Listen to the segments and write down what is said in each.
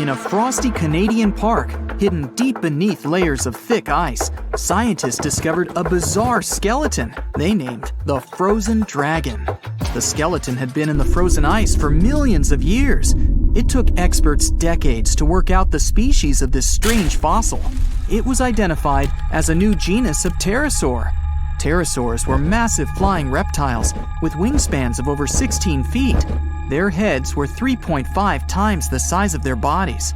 In a frosty Canadian park, hidden deep beneath layers of thick ice, scientists discovered a bizarre skeleton they named the Frozen Dragon. The skeleton had been in the frozen ice for millions of years. It took experts decades to work out the species of this strange fossil. It was identified as a new genus of pterosaur. Pterosaurs were massive flying reptiles with wingspans of over 16 feet. Their heads were 3.5 times the size of their bodies.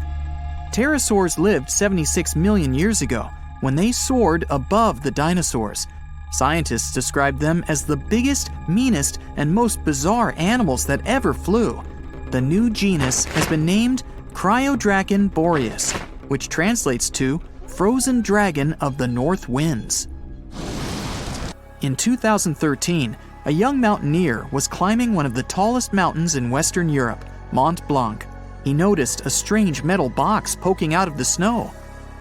Pterosaurs lived 76 million years ago when they soared above the dinosaurs. Scientists described them as the biggest, meanest, and most bizarre animals that ever flew. The new genus has been named Cryodragon boreas, which translates to Frozen Dragon of the North Winds. In 2013, a young mountaineer was climbing one of the tallest mountains in Western Europe, Mont Blanc. He noticed a strange metal box poking out of the snow.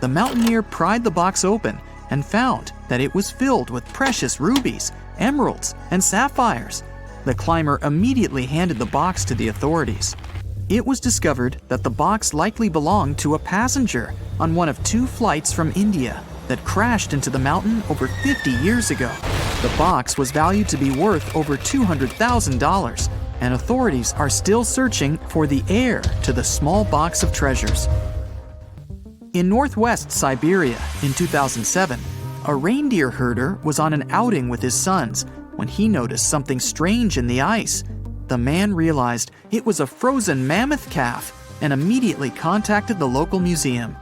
The mountaineer pried the box open and found that it was filled with precious rubies, emeralds, and sapphires. The climber immediately handed the box to the authorities. It was discovered that the box likely belonged to a passenger on one of 2 flights from India that crashed into the mountain over 50 years ago. The box was valued to be worth over $200,000, and authorities are still searching for the heir to the small box of treasures. In northwest Siberia in 2007, a reindeer herder was on an outing with his sons when he noticed something strange in the ice. The man realized it was a frozen mammoth calf and immediately contacted the local museum.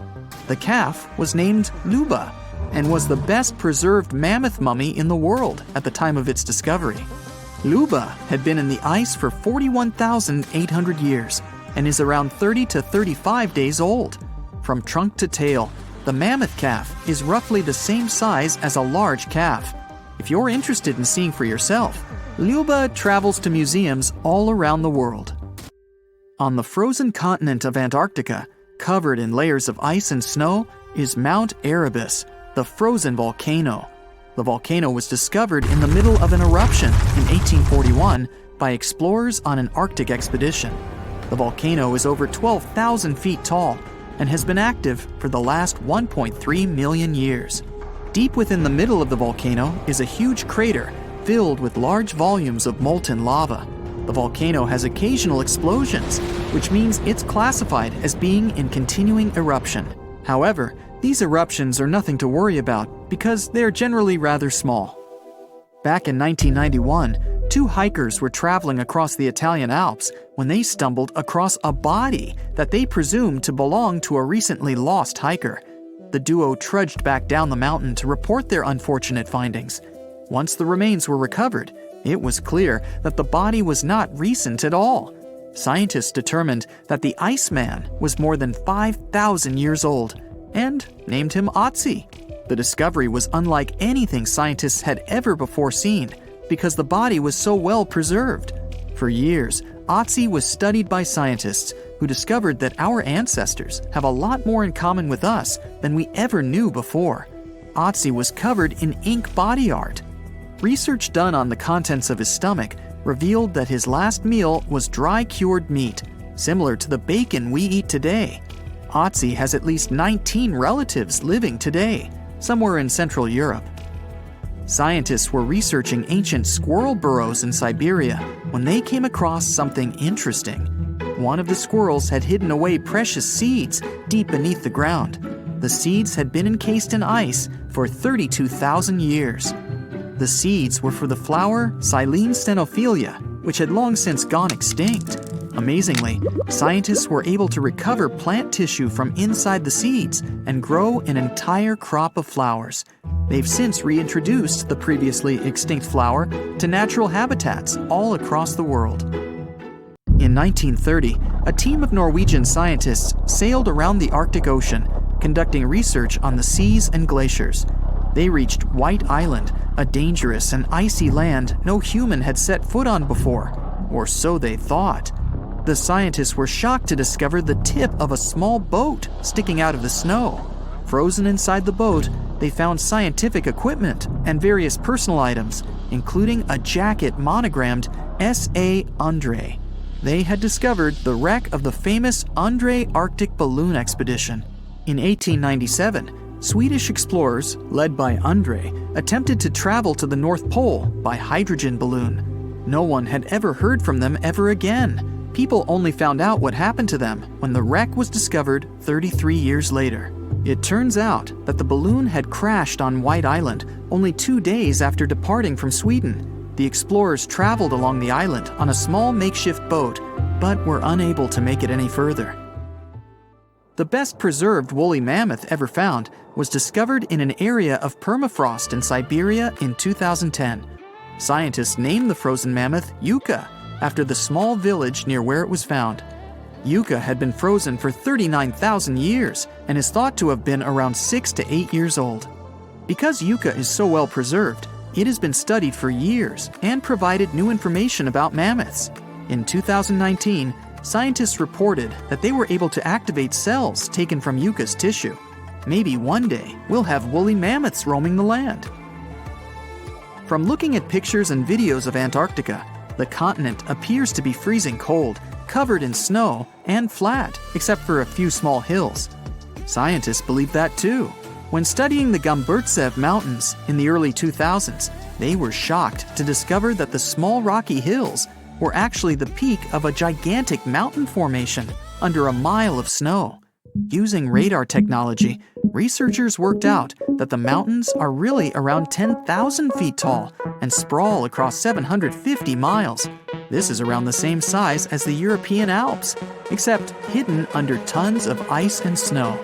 The calf was named Luba and was the best preserved mammoth mummy in the world at the time of its discovery. Luba had been in the ice for 41,800 years and is around 30 to 35 days old. From trunk to tail, the mammoth calf is roughly the same size as a large calf. If you're interested in seeing for yourself, Luba travels to museums all around the world. On the frozen continent of Antarctica, covered in layers of ice and snow, is Mount Erebus, the frozen volcano. The volcano was discovered in the middle of an eruption in 1841 by explorers on an Arctic expedition. The volcano is over 12,000 feet tall and has been active for the last 1.3 million years. Deep within the middle of the volcano is a huge crater filled with large volumes of molten lava. The volcano has occasional explosions, which means it's classified as being in continuing eruption. However, these eruptions are nothing to worry about because they're generally rather small. Back in 1991, 2 hikers were traveling across the Italian Alps when they stumbled across a body that they presumed to belong to a recently lost hiker. The duo trudged back down the mountain to report their unfortunate findings. Once the remains were recovered, it was clear that the body was not recent at all. Scientists determined that the Iceman was more than 5,000 years old and named him Otzi. The discovery was unlike anything scientists had ever before seen because the body was so well preserved. For years, Otzi was studied by scientists who discovered that our ancestors have a lot more in common with us than we ever knew before. Otzi was covered in ink body art. Research done on the contents of his stomach revealed that his last meal was dry cured meat, similar to the bacon we eat today. Otzi has at least 19 relatives living today, somewhere in Central Europe. Scientists were researching ancient squirrel burrows in Siberia when they came across something interesting. One of the squirrels had hidden away precious seeds deep beneath the ground. The seeds had been encased in ice for 32,000 years. The seeds were for the flower Silene stenophilia, which had long since gone extinct. Amazingly, scientists were able to recover plant tissue from inside the seeds and grow an entire crop of flowers. They've since reintroduced the previously extinct flower to natural habitats all across the world. In 1930, a team of Norwegian scientists sailed around the Arctic Ocean, conducting research on the seas and glaciers. They reached White Island, a dangerous and icy land no human had set foot on before, or so they thought. The scientists were shocked to discover the tip of a small boat sticking out of the snow. Frozen inside the boat, they found scientific equipment and various personal items, including a jacket monogrammed S.A. Andre. They had discovered the wreck of the famous André Arctic balloon expedition. In 1897, Swedish explorers, led by André, attempted to travel to the North Pole by hydrogen balloon. No one had ever heard from them ever again. People only found out what happened to them when the wreck was discovered 33 years later. It turns out that the balloon had crashed on White Island only 2 days after departing from Sweden. The explorers traveled along the island on a small makeshift boat, but were unable to make it any further. The best preserved woolly mammoth ever found was discovered in an area of permafrost in Siberia in 2010. Scientists named the frozen mammoth Yucca, after the small village near where it was found. Yucca had been frozen for 39,000 years and is thought to have been around 6 to 8 years old. Because Yucca is so well preserved, it has been studied for years and provided new information about mammoths. In 2019, scientists reported that they were able to activate cells taken from Yucca's tissue. Maybe one day we'll have woolly mammoths roaming the land. From looking at pictures and videos of Antarctica, the continent appears to be freezing cold, covered in snow, and flat, except for a few small hills. Scientists believe that too. When studying the Gomburtsev Mountains in the early 2000s, they were shocked to discover that the small rocky hills were actually the peak of a gigantic mountain formation under a mile of snow. Using radar technology, researchers worked out that the mountains are really around 10,000 feet tall and sprawl across 750 miles. This is around the same size as the European Alps, except hidden under tons of ice and snow.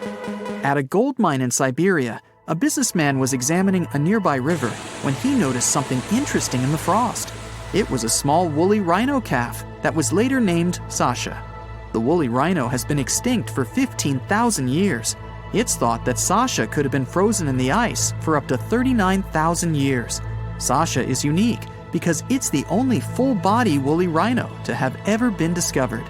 At a gold mine in Siberia, a businessman was examining a nearby river when he noticed something interesting in the frost. It was a small woolly rhino calf that was later named Sasha. The woolly rhino has been extinct for 15,000 years. It's thought that Sasha could have been frozen in the ice for up to 39,000 years. Sasha is unique because it's the only full-body woolly rhino to have ever been discovered.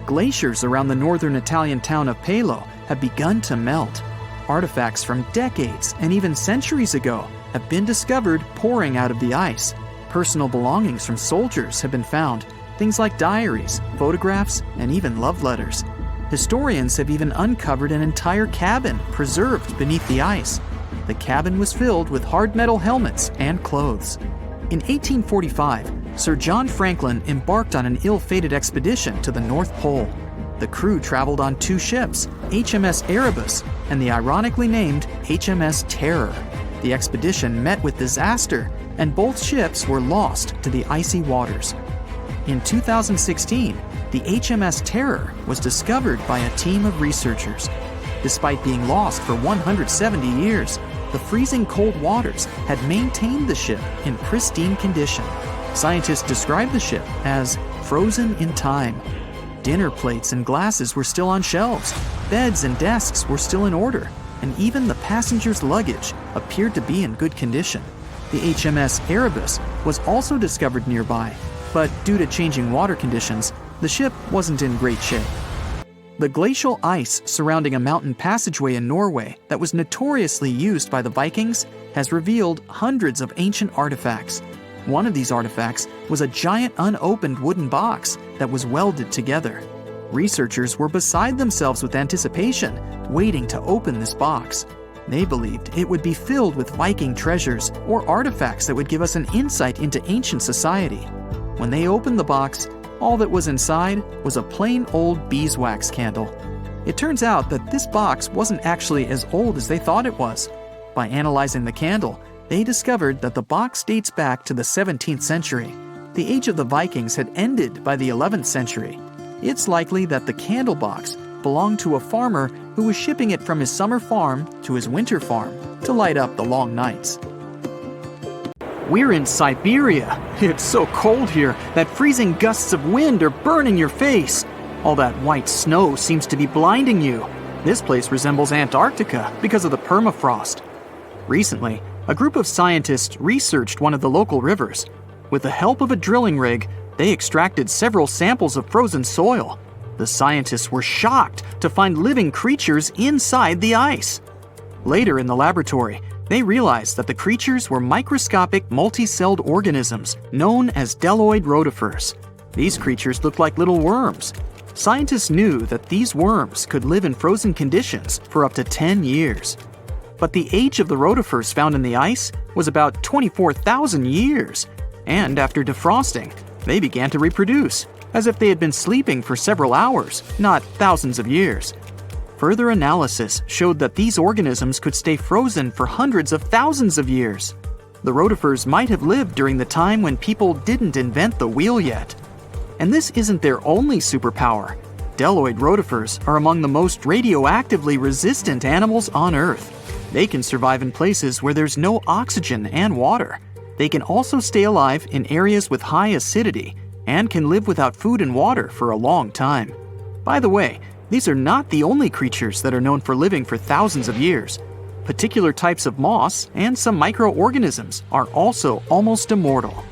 Glaciers around the northern Italian town of Pelo have begun to melt. Artifacts from decades and even centuries ago have been discovered pouring out of the ice. Personal belongings from soldiers have been found, things like diaries, photographs, and even love letters. Historians have even uncovered an entire cabin preserved beneath the ice. The cabin was filled with hard metal helmets and clothes. In 1845, Sir John Franklin embarked on an ill-fated expedition to the North Pole. The crew traveled on 2 ships, HMS Erebus and the ironically named HMS Terror. The expedition met with disaster, and both ships were lost to the icy waters. In 2016, the HMS Terror was discovered by a team of researchers. Despite being lost for 170 years, the freezing cold waters had maintained the ship in pristine condition. Scientists described the ship as frozen in time. Dinner plates and glasses were still on shelves, beds and desks were still in order, and even the passengers' luggage appeared to be in good condition. The HMS Erebus was also discovered nearby, but due to changing water conditions, the ship wasn't in great shape. The glacial ice surrounding a mountain passageway in Norway that was notoriously used by the Vikings has revealed hundreds of ancient artifacts. One of these artifacts was a giant unopened wooden box that was welded together. Researchers were beside themselves with anticipation, waiting to open this box. They believed it would be filled with Viking treasures or artifacts that would give us an insight into ancient society. When they opened the box, all that was inside was a plain old beeswax candle. It turns out that this box wasn't actually as old as they thought it was. By analyzing the candle, they discovered that the box dates back to the 17th century. The age of the Vikings had ended by the 11th century. It's likely that the candle box belonged to a farmer who was shipping it from his summer farm to his winter farm to light up the long nights. We're in Siberia. It's so cold here that freezing gusts of wind are burning your face. All that white snow seems to be blinding you. This place resembles Antarctica because of the permafrost. Recently, a group of scientists researched one of the local rivers. With the help of a drilling rig, they extracted several samples of frozen soil. The scientists were shocked to find living creatures inside the ice. Later in the laboratory, they realized that the creatures were microscopic multicelled organisms known as Deloid rotifers. These creatures looked like little worms. Scientists knew that these worms could live in frozen conditions for up to 10 years. But the age of the rotifers found in the ice was about 24,000 years, and after defrosting, they began to reproduce, as if they had been sleeping for several hours, not thousands of years. Further analysis showed that these organisms could stay frozen for hundreds of thousands of years. The rotifers might have lived during the time when people didn't invent the wheel yet. And this isn't their only superpower. Deloid rotifers are among the most radioactively resistant animals on Earth. They can survive in places where there's no oxygen and water. They can also stay alive in areas with high acidity and can live without food and water for a long time. By the way, these are not the only creatures that are known for living for thousands of years. Particular types of moss and some microorganisms are also almost immortal.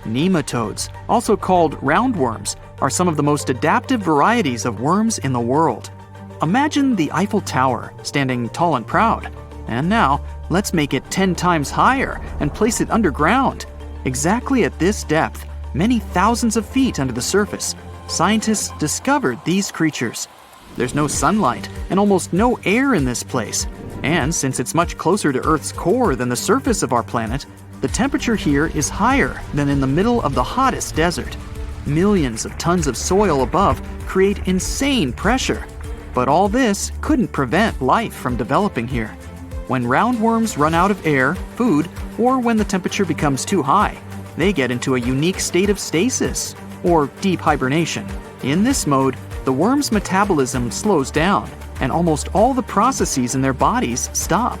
Nematodes, also called roundworms, are some of the most adaptive varieties of worms in the world. Imagine the Eiffel Tower standing tall and proud. And now, let's make it 10 times higher and place it underground. Exactly at this depth, many thousands of feet under the surface, scientists discovered these creatures. There's no sunlight and almost no air in this place. And since it's much closer to Earth's core than the surface of our planet, the temperature here is higher than in the middle of the hottest desert. Millions of tons of soil above create insane pressure. But all this couldn't prevent life from developing here. When roundworms run out of air, food, or when the temperature becomes too high, they get into a unique state of stasis, or deep hibernation. In this mode, the worm's metabolism slows down, and almost all the processes in their bodies stop.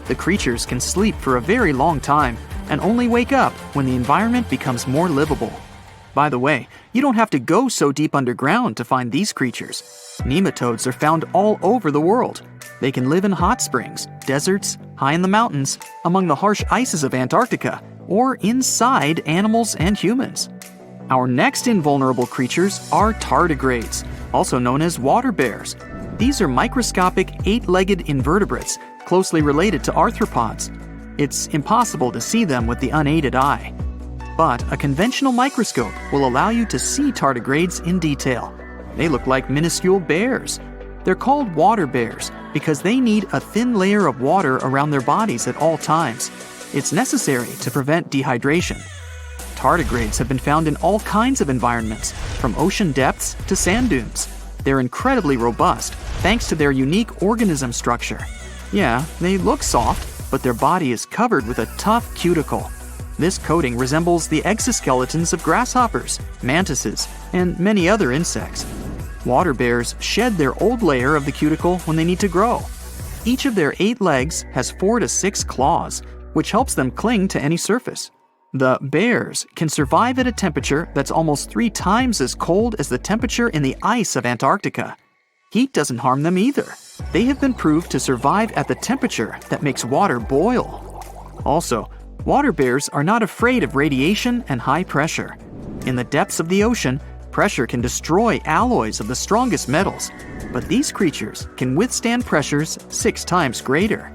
The creatures can sleep for a very long time, and only wake up when the environment becomes more livable. By the way, you don't have to go so deep underground to find these creatures. Nematodes are found all over the world. They can live in hot springs, deserts, high in the mountains, among the harsh ices of Antarctica, or inside animals and humans. Our next invulnerable creatures are tardigrades, also known as water bears. These are microscopic, 8-legged invertebrates closely related to arthropods. It's impossible to see them with the unaided eye. But a conventional microscope will allow you to see tardigrades in detail. They look like minuscule bears. They're called water bears because they need a thin layer of water around their bodies at all times. It's necessary to prevent dehydration. Tardigrades have been found in all kinds of environments, from ocean depths to sand dunes. They're incredibly robust thanks to their unique organism structure. Yeah, they look soft, but their body is covered with a tough cuticle. This coating resembles the exoskeletons of grasshoppers, mantises, and many other insects. Water bears shed their old layer of the cuticle when they need to grow. Each of their 8 legs has 4 to 6 claws, which helps them cling to any surface. The bears can survive at a temperature that's almost 3 times as cold as the temperature in the ice of Antarctica. Heat doesn't harm them either. They have been proved to survive at the temperature that makes water boil. Also, water bears are not afraid of radiation and high pressure. In the depths of the ocean, pressure can destroy alloys of the strongest metals, but these creatures can withstand pressures 6 times greater.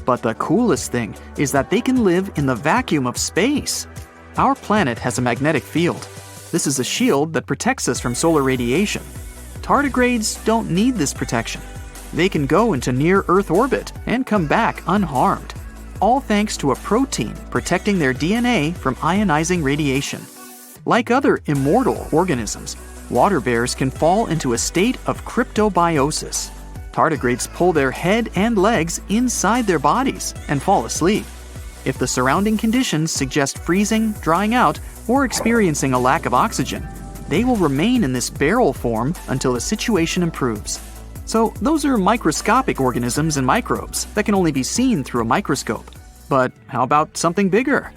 But the coolest thing is that they can live in the vacuum of space. Our planet has a magnetic field. This is a shield that protects us from solar radiation. Tardigrades don't need this protection. They can go into near-Earth orbit and come back unharmed, all thanks to a protein protecting their DNA from ionizing radiation. Like other immortal organisms, water bears can fall into a state of cryptobiosis. Tardigrades pull their head and legs inside their bodies and fall asleep. If the surrounding conditions suggest freezing, drying out, or experiencing a lack of oxygen, they will remain in this barrel form until the situation improves. So those are microscopic organisms and microbes that can only be seen through a microscope. But how about something bigger?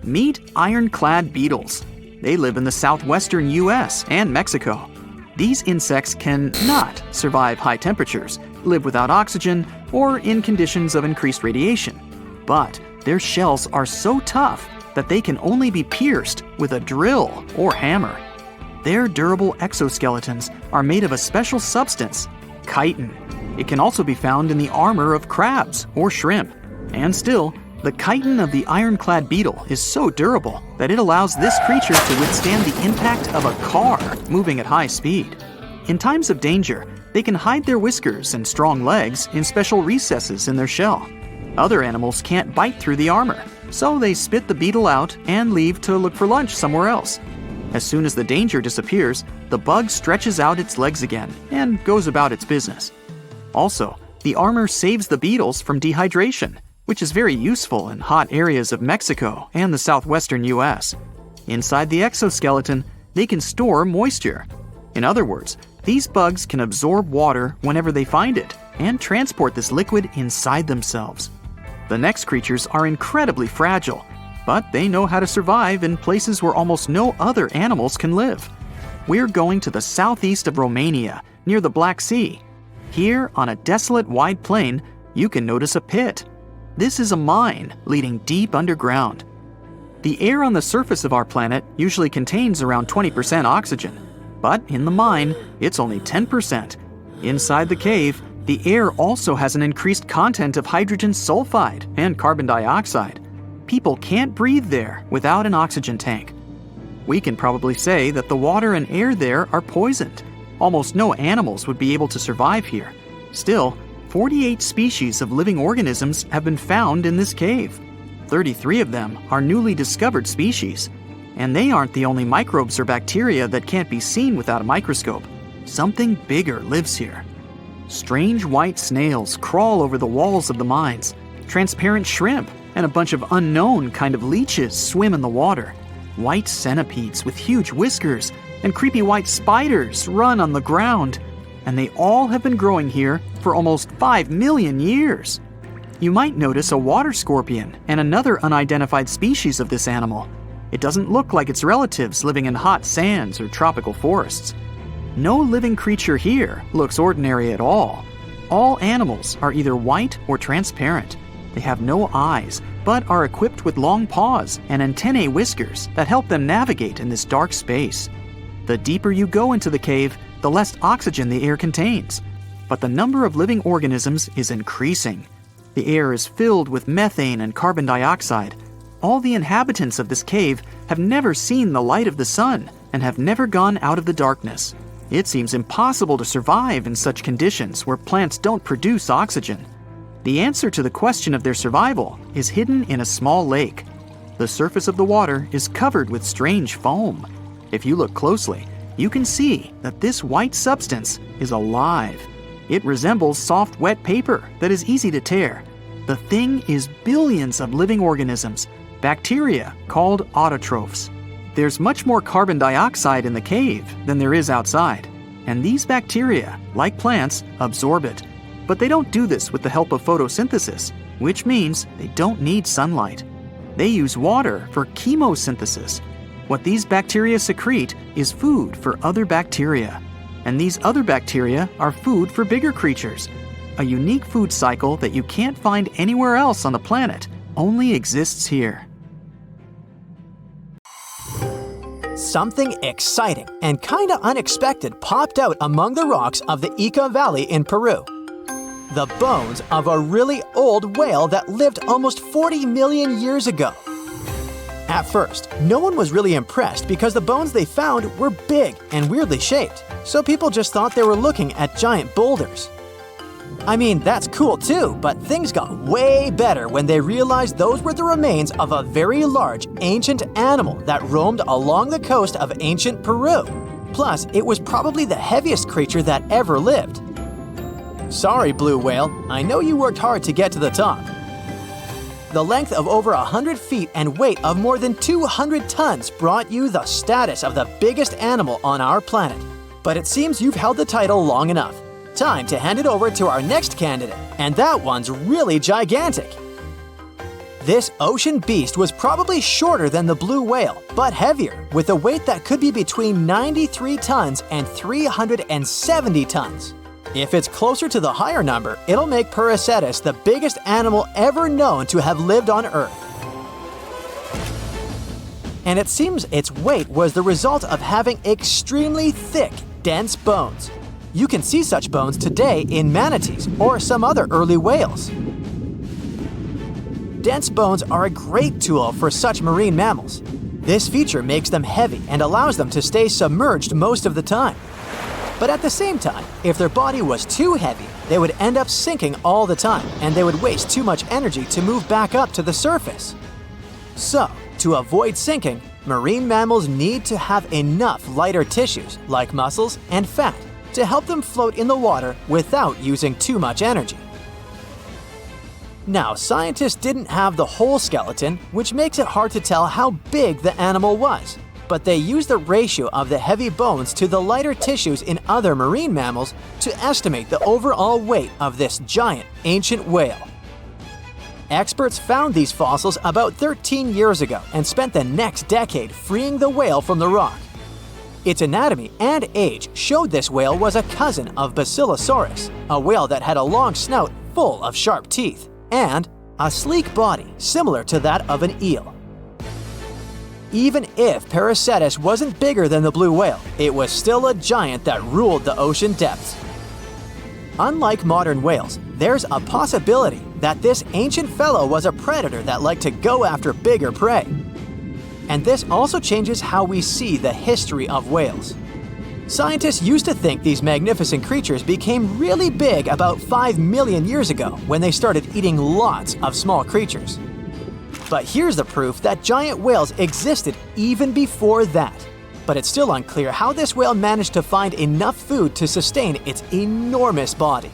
Meet ironclad beetles. They live in the southwestern US and Mexico. These insects cannot survive high temperatures, live without oxygen, or in conditions of increased radiation. But their shells are so tough that they can only be pierced with a drill or hammer. Their durable exoskeletons are made of a special substance, chitin. It can also be found in the armor of crabs or shrimp. And still, The chitin of the ironclad beetle is so durable that it allows this creature to withstand the impact of a car moving at high speed. In times of danger, they can hide their whiskers and strong legs in special recesses in their shell. Other animals can't bite through the armor, so they spit the beetle out and leave to look for lunch somewhere else. As soon as the danger disappears, the bug stretches out its legs again and goes about its business. Also, the armor saves the beetles from dehydration, which is very useful in hot areas of Mexico and the southwestern US. Inside the exoskeleton, they can store moisture. In other words, these bugs can absorb water whenever they find it and transport this liquid inside themselves. The next creatures are incredibly fragile, but they know how to survive in places where almost no other animals can live. We're going to the southeast of Romania, near the Black Sea. Here, on a desolate wide plain, you can notice a pit. This is a mine leading deep underground. The air on the surface of our planet usually contains around 20% oxygen, but in the mine, it's only 10%. Inside the cave, the air also has an increased content of hydrogen sulfide and carbon dioxide. People can't breathe there without an oxygen tank. We can probably say that the water and air there are poisoned. Almost no animals would be able to survive here. Still, 48 species of living organisms have been found in this cave. 33 of them are newly discovered species. And they aren't the only microbes or bacteria that can't be seen without a microscope. Something bigger lives here. Strange white snails crawl over the walls of the mines. Transparent shrimp and a bunch of unknown kind of leeches swim in the water. White centipedes with huge whiskers and creepy white spiders run on the ground. And they all have been growing here for almost 5 million years. You might notice a water scorpion and another unidentified species of this animal. It doesn't look like its relatives living in hot sands or tropical forests. No living creature here looks ordinary at all. All animals are either white or transparent. They have no eyes, but are equipped with long paws and antennae whiskers that help them navigate in this dark space. The deeper you go into the cave, the less oxygen the air contains. But the number of living organisms is increasing. The air is filled with methane and carbon dioxide. All the inhabitants of this cave have never seen the light of the sun and have never gone out of the darkness. It seems impossible to survive in such conditions where plants don't produce oxygen. The answer to the question of their survival is hidden in a small lake. The surface of the water is covered with strange foam. If you look closely, you can see that this white substance is alive. It resembles soft, wet paper that is easy to tear. The thing is billions of living organisms, bacteria called autotrophs. There's much more carbon dioxide in the cave than there is outside, and these bacteria, like plants, absorb it. But they don't do this with the help of photosynthesis, which means they don't need sunlight. They use water for chemosynthesis. What these bacteria secrete is food for other bacteria, and these other bacteria are food for bigger creatures. A unique food cycle that you can't find anywhere else on the planet only exists here. Something exciting and kinda unexpected popped out among the rocks of the Ica Valley in Peru. The bones of a really old whale that lived almost 40 million years ago. At first, no one was really impressed because the bones they found were big and weirdly shaped, so people just thought they were looking at giant boulders. I mean, that's cool too, but things got way better when they realized those were the remains of a very large ancient animal that roamed along the coast of ancient Peru. Plus, it was probably the heaviest creature that ever lived. Sorry, blue whale, I know you worked hard to get to the top. The length of over 100 feet and weight of more than 200 tons brought you the status of the biggest animal on our planet. But it seems you've held the title long enough. Time to hand it over to our next candidate, and that one's really gigantic. This ocean beast was probably shorter than the blue whale, but heavier, with a weight that could be between 93 tons and 370 tons. If it's closer to the higher number, it'll make Prehistoric the biggest animal ever known to have lived on Earth. And it seems its weight was the result of having extremely thick, dense bones. You can see such bones today in manatees or some other early whales. dense bones are a great tool for such marine mammals. This feature makes them heavy and allows them to stay submerged most of the time. But at the same time, if their body was too heavy, they would end up sinking all the time, and they would waste too much energy to move back up to the surface. So, to avoid sinking, marine mammals need to have enough lighter tissues, like muscles and fat, to help them float in the water without using too much energy. Now, scientists didn't have the whole skeleton, which makes it hard to tell how big the animal was. But they used the ratio of the heavy bones to the lighter tissues in other marine mammals to estimate the overall weight of this giant ancient whale. Experts found these fossils about 13 years ago and spent the next decade freeing the whale from the rock. Its anatomy and age showed this whale was a cousin of Basilosaurus, a whale that had a long snout full of sharp teeth, and a sleek body similar to that of an eel. Even if Paracetus wasn't bigger than the blue whale, it was still a giant that ruled the ocean depths. Unlike modern whales, there's a possibility that this ancient fellow was a predator that liked to go after bigger prey. And this also changes how we see the history of whales. Scientists used to think these magnificent creatures became really big about 5 million years ago when they started eating lots of small creatures. But here's the proof that giant whales existed even before that. But it's still unclear how this whale managed to find enough food to sustain its enormous body.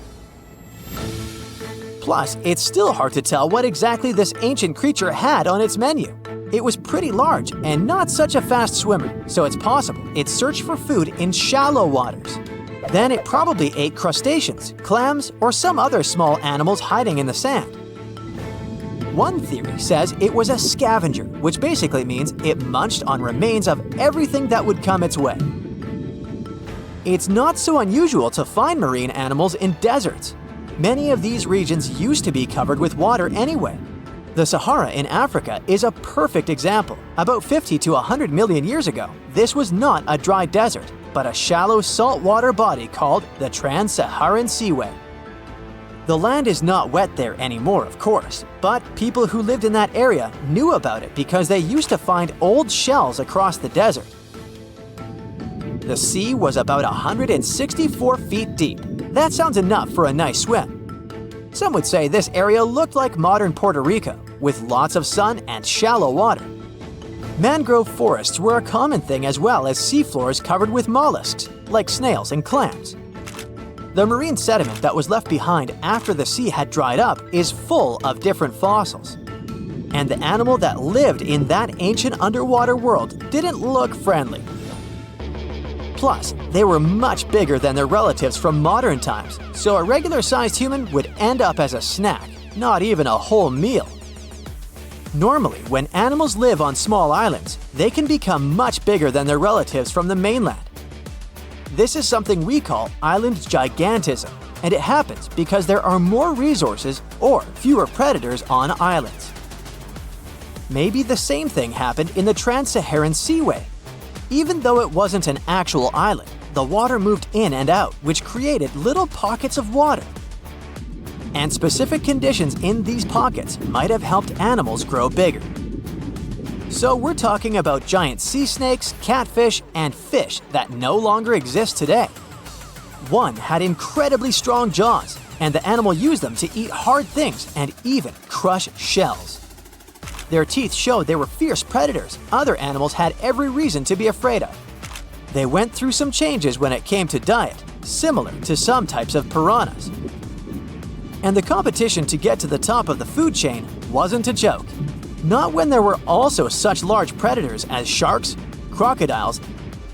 Plus, it's still hard to tell what exactly this ancient creature had on its menu. It was pretty large and not such a fast swimmer, so it's possible it searched for food in shallow waters. Then it probably ate crustaceans, clams, or some other small animals hiding in the sand. One theory says it was a scavenger, which basically means it munched on remains of everything that would come its way. It's not so unusual to find marine animals in deserts. Many of these regions used to be covered with water anyway. The Sahara in Africa is a perfect example. About 50 to 100 million years ago, this was not a dry desert, but a shallow saltwater body called the Trans-Saharan Seaway. The land is not wet there anymore, of course, but people who lived in that area knew about it because they used to find old shells across the desert. The sea was about 164 feet deep. That sounds enough for a nice swim. Some would say this area looked like modern Puerto Rico, with lots of sun and shallow water. Mangrove forests were a common thing as well as seafloors covered with mollusks, like snails and clams. The marine sediment that was left behind after the sea had dried up is full of different fossils. And the animal that lived in that ancient underwater world didn't look friendly. Plus, they were much bigger than their relatives from modern times, so a regular-sized human would end up as a snack, not even a whole meal. Normally, when animals live on small islands, they can become much bigger than their relatives from the mainland. This is something we call island gigantism, and it happens because there are more resources or fewer predators on islands. Maybe the same thing happened in the Trans-Saharan Seaway. Even though it wasn't an actual island, the water moved in and out, which created little pockets of water. And specific conditions in these pockets might have helped animals grow bigger. So we're talking about giant sea snakes, catfish, and fish that no longer exist today. One had incredibly strong jaws, and the animal used them to eat hard things and even crush shells. Their teeth showed they were fierce predators other animals had every reason to be afraid of. They went through some changes when it came to diet, similar to some types of piranhas. And the competition to get to the top of the food chain wasn't a joke. Not when there were also such large predators as sharks, crocodiles,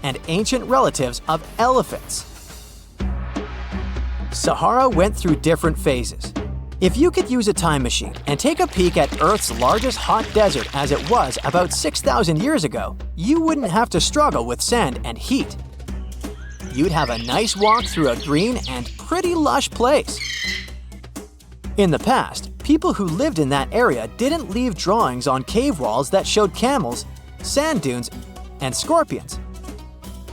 and ancient relatives of elephants. Sahara went through different phases. If you could use a time machine and take a peek at Earth's largest hot desert as it was about 6,000 years ago, you wouldn't have to struggle with sand and heat. You'd have a nice walk through a green and pretty lush place. In the past, people who lived in that area didn't leave drawings on cave walls that showed camels, sand dunes, and scorpions.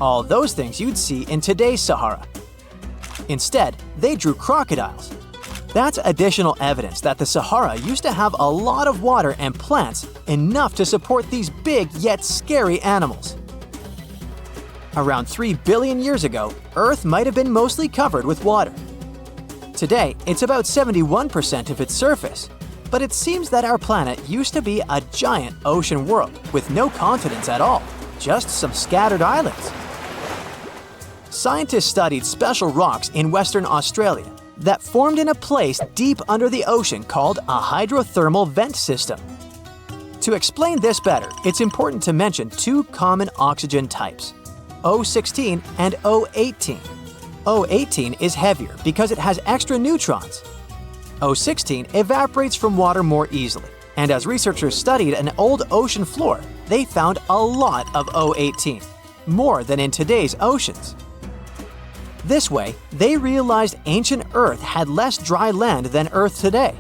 All those things you'd see in today's Sahara. Instead, they drew crocodiles, That's additional evidence that the Sahara used to have a lot of water and plants, enough to support these big yet scary animals. Around 3 billion years ago, Earth might have been mostly covered with water. Today, it's about 71% of its surface, but it seems that our planet used to be a giant ocean world with no continents at all, just some scattered islands. Scientists studied special rocks in Western Australia that formed in a place deep under the ocean called a hydrothermal vent system. To explain this better, it's important to mention two common oxygen types, O16 and O18. O18 is heavier because it has extra neutrons. O16 evaporates from water more easily, and as researchers studied an old ocean floor, they found a lot of O18, more than in today's oceans. This way, they realized ancient Earth had less dry land than Earth today.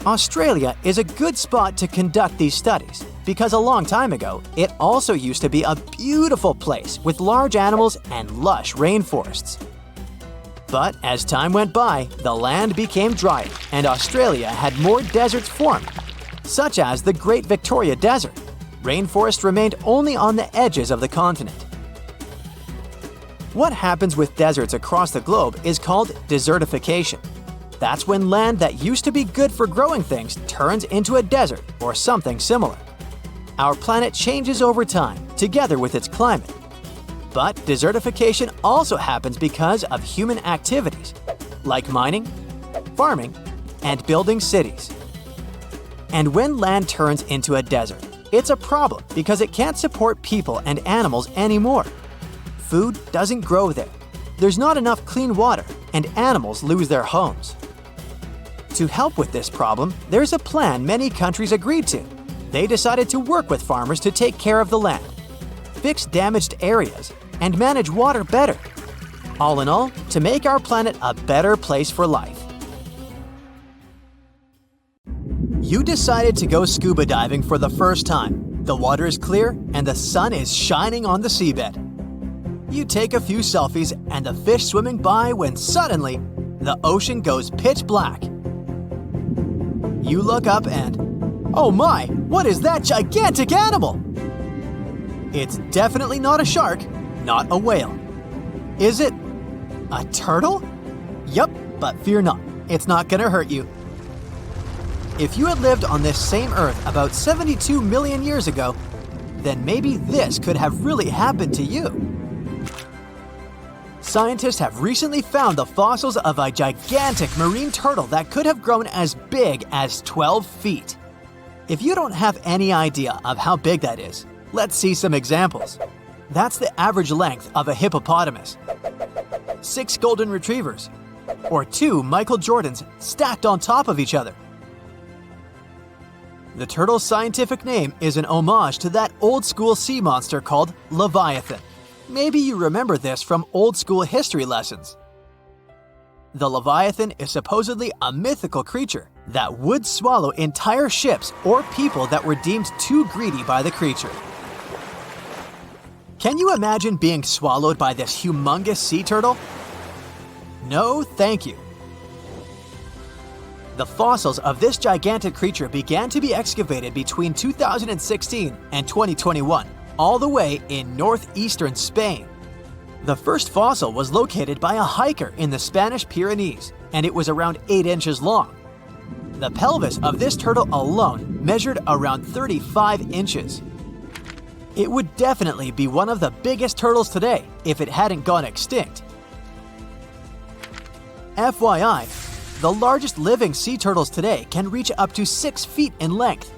Australia is a good spot to conduct these studies because a long time ago, it also used to be a beautiful place with large animals and lush rainforests. But as time went by, the land became drier and Australia had more deserts formed, such as the Great Victoria Desert. Rainforest remained only on the edges of the continent. What happens with deserts across the globe is called desertification. That's when land that used to be good for growing things turns into a desert or something similar. Our planet changes over time, together with its climate. But desertification also happens because of human activities, like mining, farming, and building cities. And when land turns into a desert, it's a problem because it can't support people and animals anymore. Food doesn't grow there. There's not enough clean water, and animals lose their homes. To help with this problem, there's a plan many countries agreed to. They decided to work with farmers to take care of the land, fix damaged areas, and manage water better. All in all, to make our planet a better place for life. You decided to go scuba diving for the first time. The water is clear and the sun is shining on the seabed. You take a few selfies and the fish swimming by when suddenly, the ocean goes pitch black. You look up and, oh my, what is that gigantic animal? It's definitely not a shark, not a whale. Is it a turtle? Yup, but fear not, it's not gonna hurt you. If you had lived on this same Earth about 72 million years ago, then maybe this could have really happened to you. Scientists have recently found the fossils of a gigantic marine turtle that could have grown as big as 12 feet. If you don't have any idea of how big that is, let's see some examples. That's the average length of a hippopotamus, 6 golden retrievers, or 2 Michael Jordans stacked on top of each other. The turtle's scientific name is an homage to that old-school sea monster called Leviathan. Maybe you remember this from old-school history lessons. The Leviathan is supposedly a mythical creature that would swallow entire ships or people that were deemed too greedy by the creature. Can you imagine being swallowed by this humongous sea turtle? No, thank you. The fossils of this gigantic creature began to be excavated between 2016 and 2021, all the way in northeastern Spain. The first fossil was located by a hiker in the Spanish Pyrenees, and it was around 8 inches long. The pelvis of this turtle alone measured around 35 inches. It would definitely be one of the biggest turtles today if it hadn't gone extinct. FYI, the largest living sea turtles today can reach up to 6 feet in length,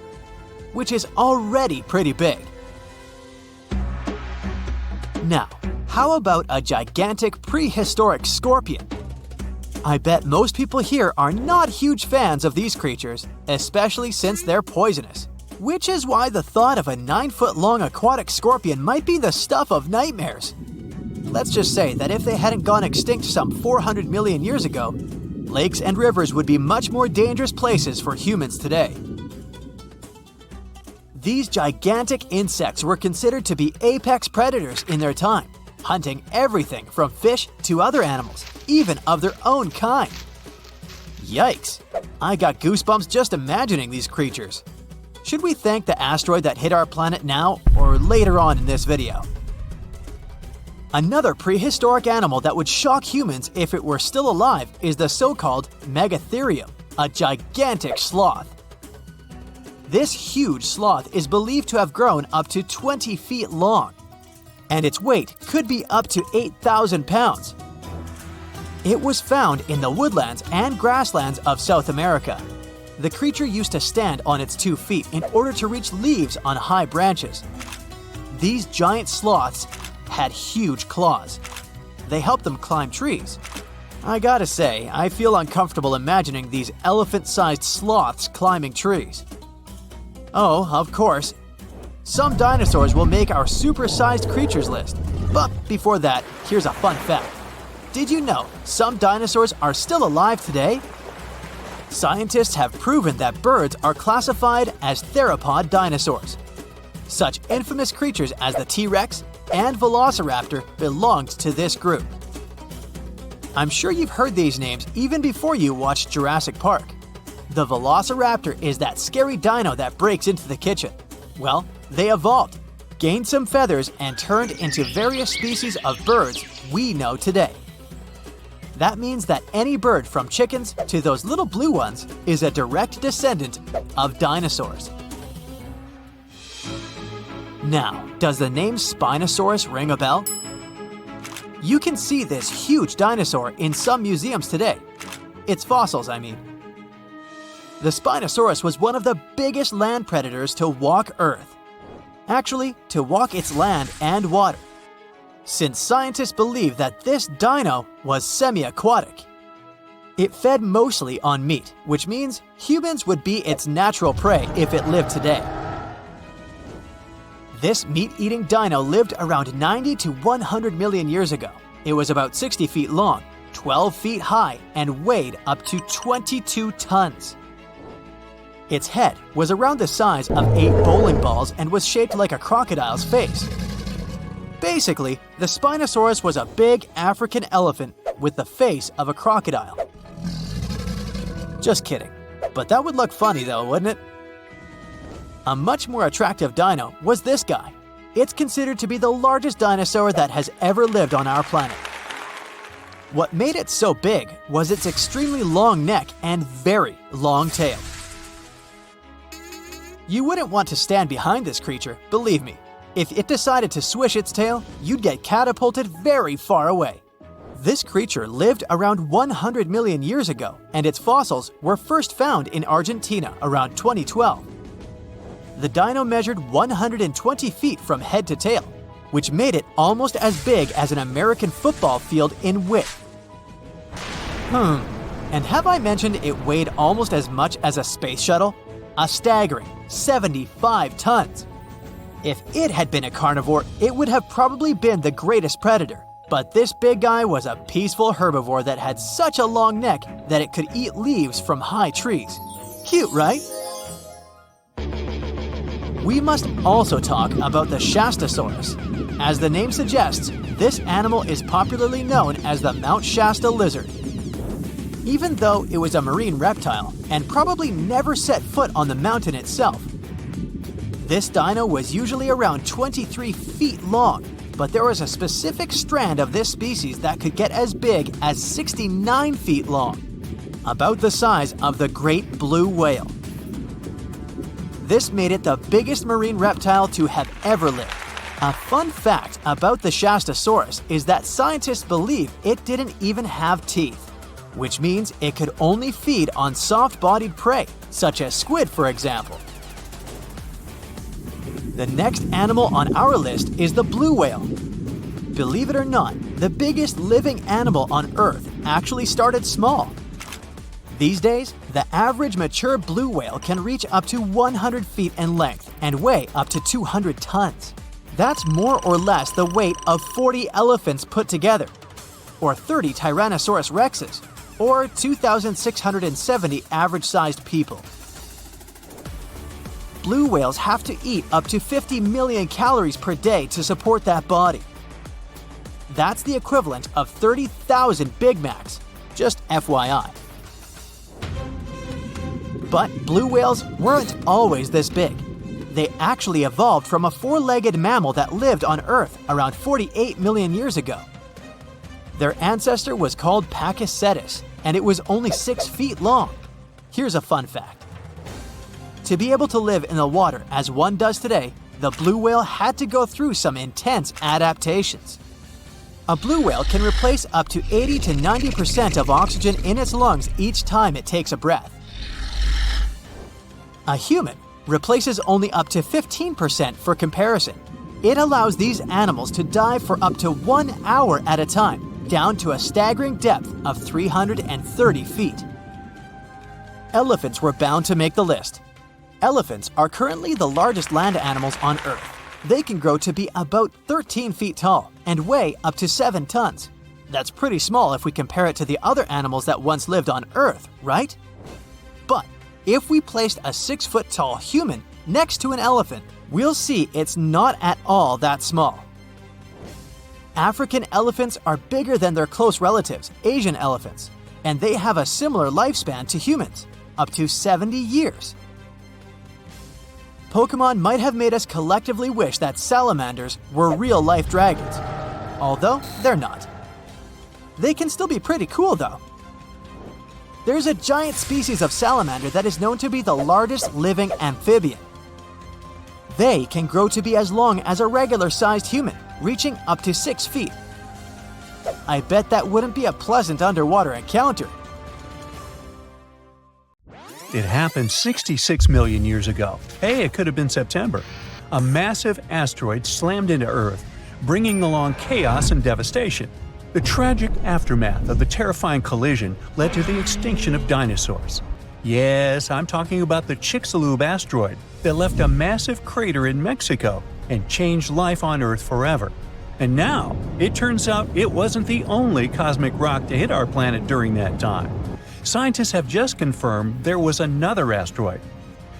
which is already pretty big. Now, how about a gigantic prehistoric scorpion? I bet most people here are not huge fans of these creatures, especially since they're poisonous, which is why the thought of a 9-foot-long aquatic scorpion might be the stuff of nightmares. Let's just say that if they hadn't gone extinct some 400 million years ago, lakes and rivers would be much more dangerous places for humans today. These gigantic insects were considered to be apex predators in their time, hunting everything from fish to other animals, even of their own kind. Yikes! I got goosebumps just imagining these creatures. Should we thank the asteroid that hit our planet now or later on in this video? Another prehistoric animal that would shock humans if it were still alive is the so-called megatherium, a gigantic sloth. This huge sloth is believed to have grown up to 20 feet long, and its weight could be up to 8,000 pounds. It was found in the woodlands and grasslands of South America. The creature used to stand on its 2 feet in order to reach leaves on high branches. These giant sloths had huge claws. They helped them climb trees. I gotta say, I feel uncomfortable imagining these elephant-sized sloths climbing trees. Oh, of course, some dinosaurs will make our super-sized creatures list. But before that, here's a fun fact. Did you know some dinosaurs are still alive today? Scientists have proven that birds are classified as theropod dinosaurs. Such infamous creatures as the T-Rex and Velociraptor belonged to this group. I'm sure you've heard these names even before you watched Jurassic Park. The Velociraptor is that scary dino that breaks into the kitchen. Well, they evolved, gained some feathers, and turned into various species of birds we know today. That means that any bird from chickens to those little blue ones is a direct descendant of dinosaurs. Now, does the name Spinosaurus ring a bell? You can see this huge dinosaur in some museums today. Its fossils, I mean. The Spinosaurus was one of the biggest land predators to walk Earth. Actually, to walk its land and water, since scientists believe that this dino was semi-aquatic. It fed mostly on meat, which means humans would be its natural prey if it lived today. This meat-eating dino lived around 90 to 100 million years ago. It was about 60 feet long, 12 feet high, and weighed up to 22 tons. Its head was around the size of 8 bowling balls and was shaped like a crocodile's face. Basically, the Spinosaurus was a big African elephant with the face of a crocodile. Just kidding. But that would look funny though, wouldn't it? A much more attractive dino was this guy. It's considered to be the largest dinosaur that has ever lived on our planet. What made it so big was its extremely long neck and very long tail. You wouldn't want to stand behind this creature, believe me. If it decided to swish its tail, you'd get catapulted very far away. This creature lived around 100 million years ago, and its fossils were first found in Argentina around 2012. The dino measured 120 feet from head to tail, which made it almost as big as an American football field in width. And have I mentioned it weighed almost as much as a space shuttle? A staggering 75 tons. If it had been a carnivore, it would have probably been the greatest predator. But this big guy was a peaceful herbivore that had such a long neck that it could eat leaves from high trees. Cute, right? We must also talk about the Shastasaurus. As the name suggests, this animal is popularly known as the Mount Shasta lizard. Even though it was a marine reptile and probably never set foot on the mountain itself, this dino was usually around 23 feet long, but there was a specific strand of this species that could get as big as 69 feet long, about the size of the great blue whale. This made it the biggest marine reptile to have ever lived. A fun fact about the Shastasaurus is that scientists believe it didn't even have teeth, which means it could only feed on soft-bodied prey, such as squid, for example. The next animal on our list is the blue whale. Believe it or not, the biggest living animal on Earth actually started small. These days, the average mature blue whale can reach up to 100 feet in length and weigh up to 200 tons. That's more or less the weight of 40 elephants put together, or 30 Tyrannosaurus rexes, or 2,670 average-sized people. Blue whales have to eat up to 50 million calories per day to support that body. That's the equivalent of 30,000 Big Macs, just FYI. But blue whales weren't always this big. They actually evolved from a four-legged mammal that lived on Earth around 48 million years ago. Their ancestor was called Pachycetus, and it was only 6 feet long. Here's a fun fact. To be able to live in the water as one does today, the blue whale had to go through some intense adaptations. A blue whale can replace up to 80 to 90% of oxygen in its lungs each time it takes a breath. A human replaces only up to 15% for comparison. It allows these animals to dive for up to 1 hour at a time, down to a staggering depth of 330 feet. Elephants were bound to make the list. Elephants are currently the largest land animals on Earth. They can grow to be about 13 feet tall and weigh up to 7 tons. That's pretty small if we compare it to the other animals that once lived on Earth, right? But if we placed a 6-foot-tall human next to an elephant, we'll see it's not at all that small. African elephants are bigger than their close relatives, Asian elephants, and they have a similar lifespan to humans, up to 70 years. Pokemon might have made us collectively wish that salamanders were real-life dragons, although they're not. They can still be pretty cool though. There's a giant species of salamander that is known to be the largest living amphibian. They can grow to be as long as a regular-sized human, reaching up to 6 feet. I bet that wouldn't be a pleasant underwater encounter. It happened 66 million years ago. Hey, it could have been September. A massive asteroid slammed into Earth, bringing along chaos and devastation. The tragic aftermath of the terrifying collision led to the extinction of dinosaurs. Yes, I'm talking about the Chicxulub asteroid that left a massive crater in Mexico and changed life on Earth forever. And now, it turns out it wasn't the only cosmic rock to hit our planet during that time. Scientists have just confirmed there was another asteroid.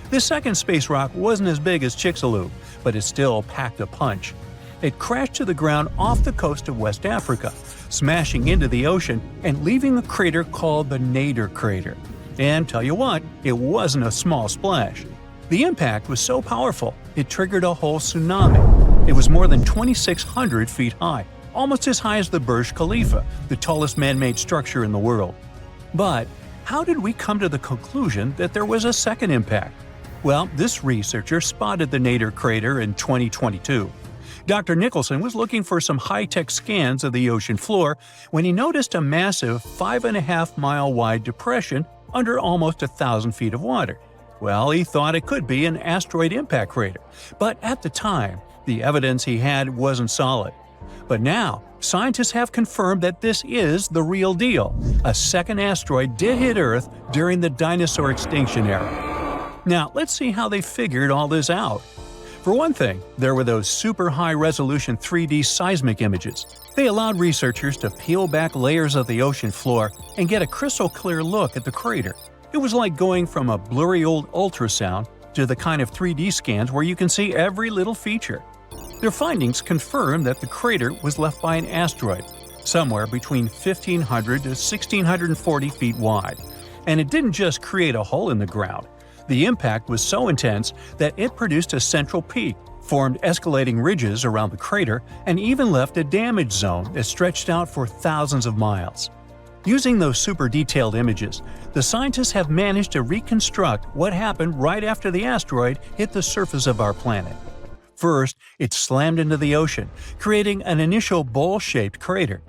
This second space rock wasn't as big as Chicxulub, but it still packed a punch. It crashed to the ground off the coast of West Africa, smashing into the ocean and leaving a crater called the Nadir crater. And tell you what, it wasn't a small splash. The impact was so powerful, it triggered a whole tsunami. It was more than 2,600 feet high, almost as high as the Burj Khalifa, the tallest man-made structure in the world. But how did we come to the conclusion that there was a second impact? Well, this researcher spotted the Nadir crater in 2022. Dr. Nicholson was looking for some high-tech scans of the ocean floor when he noticed a massive 5.5-mile-wide depression under almost 1,000 feet of water. Well, he thought it could be an asteroid impact crater, but at the time, the evidence he had wasn't solid. But now, scientists have confirmed that this is the real deal. A second asteroid did hit Earth during the dinosaur extinction era. Now, let's see how they figured all this out. For one thing, there were those super high-resolution 3D seismic images. They allowed researchers to peel back layers of the ocean floor and get a crystal-clear look at the crater. It was like going from a blurry old ultrasound to the kind of 3D scans where you can see every little feature. Their findings confirm that the crater was left by an asteroid, somewhere between 1,500 to 1,640 feet wide. And it didn't just create a hole in the ground. The impact was so intense that it produced a central peak, formed escalating ridges around the crater, and even left a damage zone that stretched out for thousands of miles. Using those super detailed images, the scientists have managed to reconstruct what happened right after the asteroid hit the surface of our planet. First, it slammed into the ocean, creating an initial bowl-shaped crater.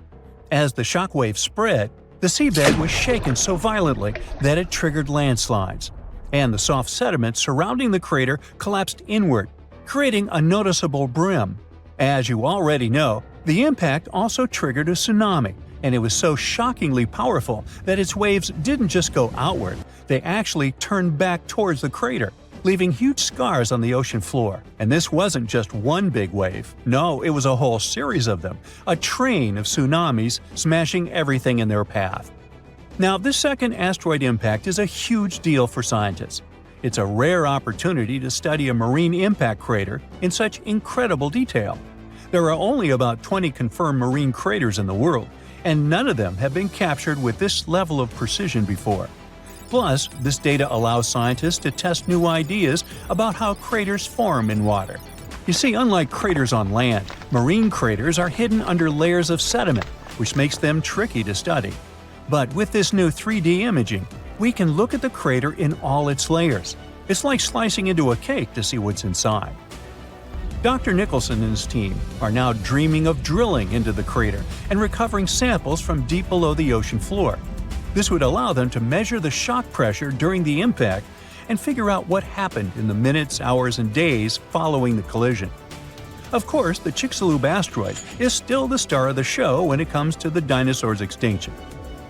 As the shockwave spread, the seabed was shaken so violently that it triggered landslides, and the soft sediment surrounding the crater collapsed inward, creating a noticeable brim. As you already know, the impact also triggered a tsunami, and it was so shockingly powerful that its waves didn't just go outward, they actually turned back towards the crater, leaving huge scars on the ocean floor. And this wasn't just one big wave. No, it was a whole series of them, a train of tsunamis smashing everything in their path. Now, this second asteroid impact is a huge deal for scientists. It's a rare opportunity to study a marine impact crater in such incredible detail. There are only about 20 confirmed marine craters in the world, and none of them have been captured with this level of precision before. Plus, this data allows scientists to test new ideas about how craters form in water. You see, unlike craters on land, marine craters are hidden under layers of sediment, which makes them tricky to study. But with this new 3D imaging, we can look at the crater in all its layers. It's like slicing into a cake to see what's inside. Dr. Nicholson and his team are now dreaming of drilling into the crater and recovering samples from deep below the ocean floor. This would allow them to measure the shock pressure during the impact and figure out what happened in the minutes, hours, and days following the collision. Of course, the Chicxulub asteroid is still the star of the show when it comes to the dinosaurs' extinction.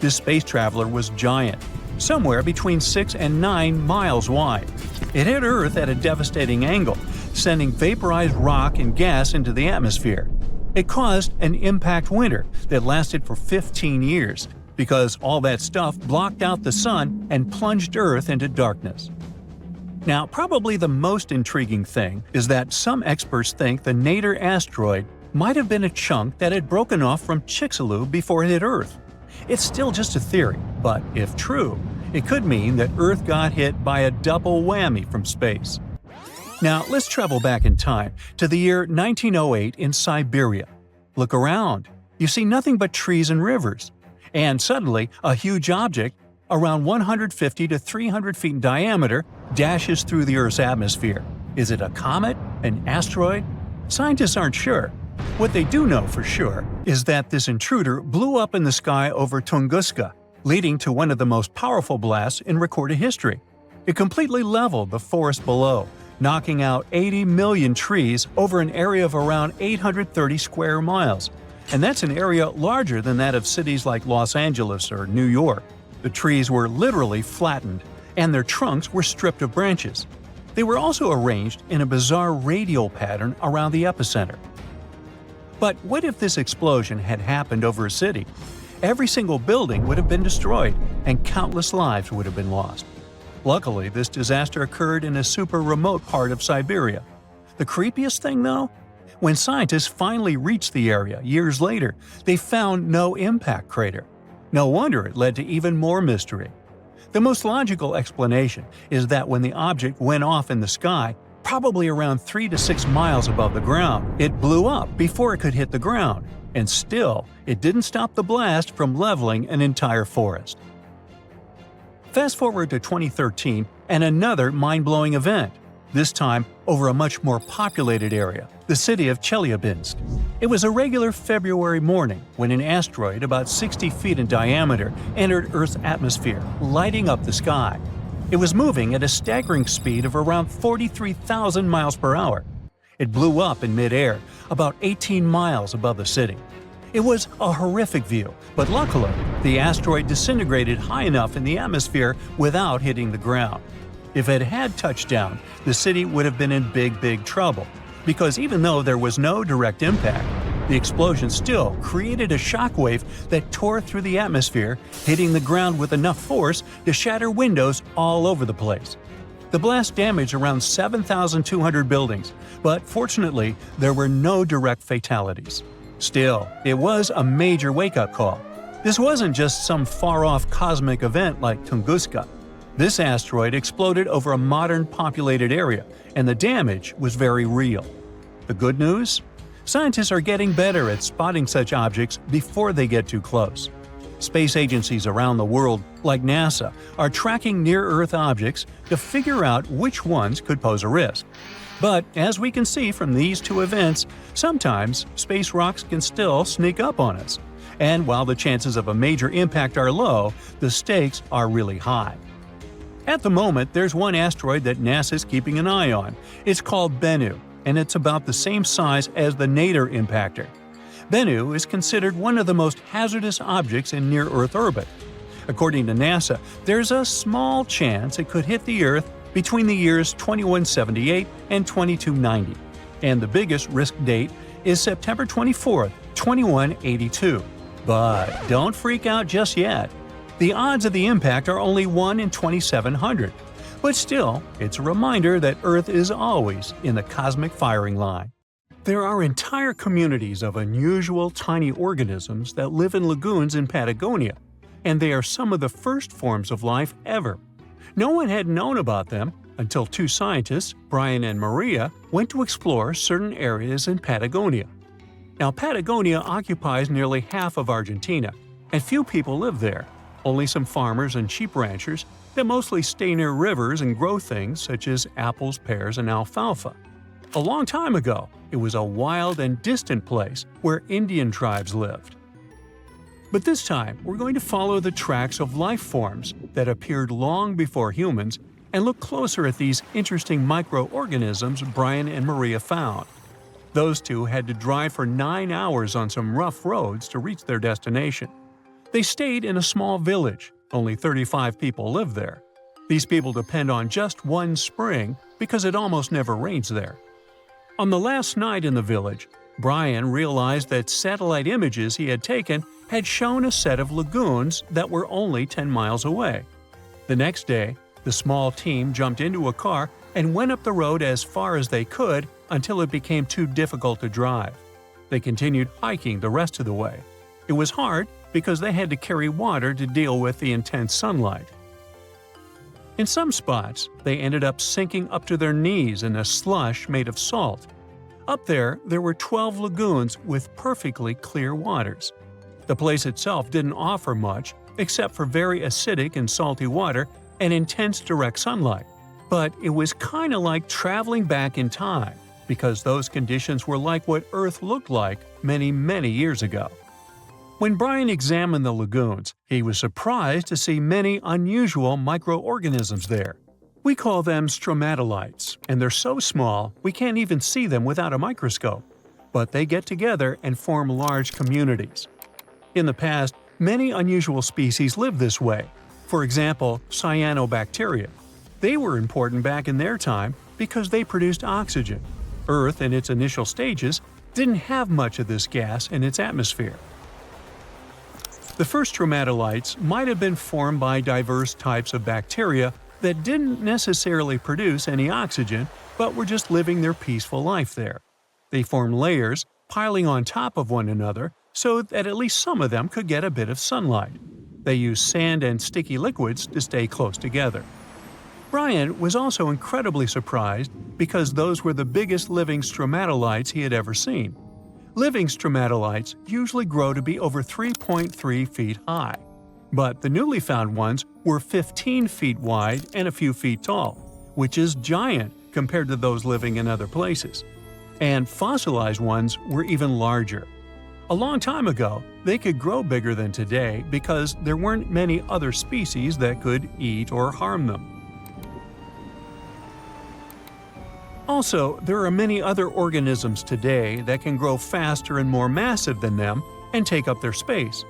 This space traveler was giant, somewhere between 6 and 9 miles wide. It hit Earth at a devastating angle, sending vaporized rock and gas into the atmosphere. It caused an impact winter that lasted for 15 years, because all that stuff blocked out the sun and plunged Earth into darkness. Now, probably the most intriguing thing is that some experts think the Nader asteroid might have been a chunk that had broken off from Chicxulub before it hit Earth. It's still just a theory, but if true, it could mean that Earth got hit by a double whammy from space. Now, let's travel back in time to the year 1908 in Siberia. Look around. You see nothing but trees and rivers. And suddenly, a huge object, around 150 to 300 feet in diameter, dashes through the Earth's atmosphere. Is it a comet? An asteroid? Scientists aren't sure. What they do know for sure is that this intruder blew up in the sky over Tunguska, leading to one of the most powerful blasts in recorded history. It completely leveled the forest below, knocking out 80 million trees over an area of around 830 square miles. And that's an area larger than that of cities like Los Angeles or New York. The trees were literally flattened, and their trunks were stripped of branches. They were also arranged in a bizarre radial pattern around the epicenter. But what if this explosion had happened over a city? Every single building would have been destroyed, and countless lives would have been lost. Luckily, this disaster occurred in a super remote part of Siberia. The creepiest thing, though? When scientists finally reached the area years later, they found no impact crater. No wonder it led to even more mystery. The most logical explanation is that when the object went off in the sky, probably around 3 to 6 miles above the ground, it blew up before it could hit the ground. And still, it didn't stop the blast from leveling an entire forest. Fast forward to 2013 and another mind-blowing event. This time over a much more populated area, the city of Chelyabinsk. It was a regular February morning when an asteroid about 60 feet in diameter entered Earth's atmosphere, lighting up the sky. It was moving at a staggering speed of around 43,000 miles per hour. It blew up in midair, about 18 miles above the city. It was a horrific view, but luckily, the asteroid disintegrated high enough in the atmosphere without hitting the ground. If it had touched down, the city would have been in big trouble, because even though there was no direct impact, the explosion still created a shockwave that tore through the atmosphere, hitting the ground with enough force to shatter windows all over the place. The blast damaged around 7,200 buildings, but fortunately, there were no direct fatalities. Still, it was a major wake-up call. This wasn't just some far-off cosmic event like Tunguska. This asteroid exploded over a modern populated area, and the damage was very real. The good news? Scientists are getting better at spotting such objects before they get too close. Space agencies around the world, like NASA, are tracking near-Earth objects to figure out which ones could pose a risk. But as we can see from these two events, sometimes space rocks can still sneak up on us. And while the chances of a major impact are low, the stakes are really high. At the moment, there's one asteroid that NASA's keeping an eye on. It's called Bennu, and it's about the same size as the Nader impactor. Bennu is considered one of the most hazardous objects in near-Earth orbit. According to NASA, there's a small chance it could hit the Earth between the years 2178 and 2290, and the biggest risk date is September 24, 2182. But don't freak out just yet. The odds of the impact are only 1 in 2,700. But still, it's a reminder that Earth is always in the cosmic firing line. There are entire communities of unusual tiny organisms that live in lagoons in Patagonia, and they are some of the first forms of life ever. No one had known about them until two scientists, Brian and Maria, went to explore certain areas in Patagonia. Now, Patagonia occupies nearly half of Argentina, and few people live there. Only some farmers and sheep ranchers that mostly stay near rivers and grow things such as apples, pears, and alfalfa. A long time ago, it was a wild and distant place where Indian tribes lived. But this time, we're going to follow the tracks of life forms that appeared long before humans and look closer at these interesting microorganisms Brian and Maria found. Those two had to drive for 9 hours on some rough roads to reach their destination. They stayed in a small village. Only 35 people live there. These people depend on just one spring because it almost never rains there. On the last night in the village, Brian realized that satellite images he had taken had shown a set of lagoons that were only 10 miles away. The next day, the small team jumped into a car and went up the road as far as they could until it became too difficult to drive. They continued hiking the rest of the way. It was hard because they had to carry water to deal with the intense sunlight. In some spots, they ended up sinking up to their knees in a slush made of salt. Up there were 12 lagoons with perfectly clear waters. The place itself didn't offer much except for very acidic and salty water and intense direct sunlight. But it was kind of like traveling back in time, because those conditions were like what Earth looked like many, many years ago. When Brian examined the lagoons, he was surprised to see many unusual microorganisms there. We call them stromatolites, and they're so small we can't even see them without a microscope. But they get together and form large communities. In the past, many unusual species lived this way. For example, cyanobacteria. They were important back in their time because they produced oxygen. Earth, in its initial stages, didn't have much of this gas in its atmosphere. The first stromatolites might have been formed by diverse types of bacteria that didn't necessarily produce any oxygen, but were just living their peaceful life there. They formed layers, piling on top of one another, so that at least some of them could get a bit of sunlight. They used sand and sticky liquids to stay close together. Brian was also incredibly surprised because those were the biggest living stromatolites he had ever seen. Living stromatolites usually grow to be over 3.3 feet high, but the newly found ones were 15 feet wide and a few feet tall, which is giant compared to those living in other places. And fossilized ones were even larger. A long time ago, they could grow bigger than today because there weren't many other species that could eat or harm them. Also, there are many other organisms today that can grow faster and more massive than them and take up their space.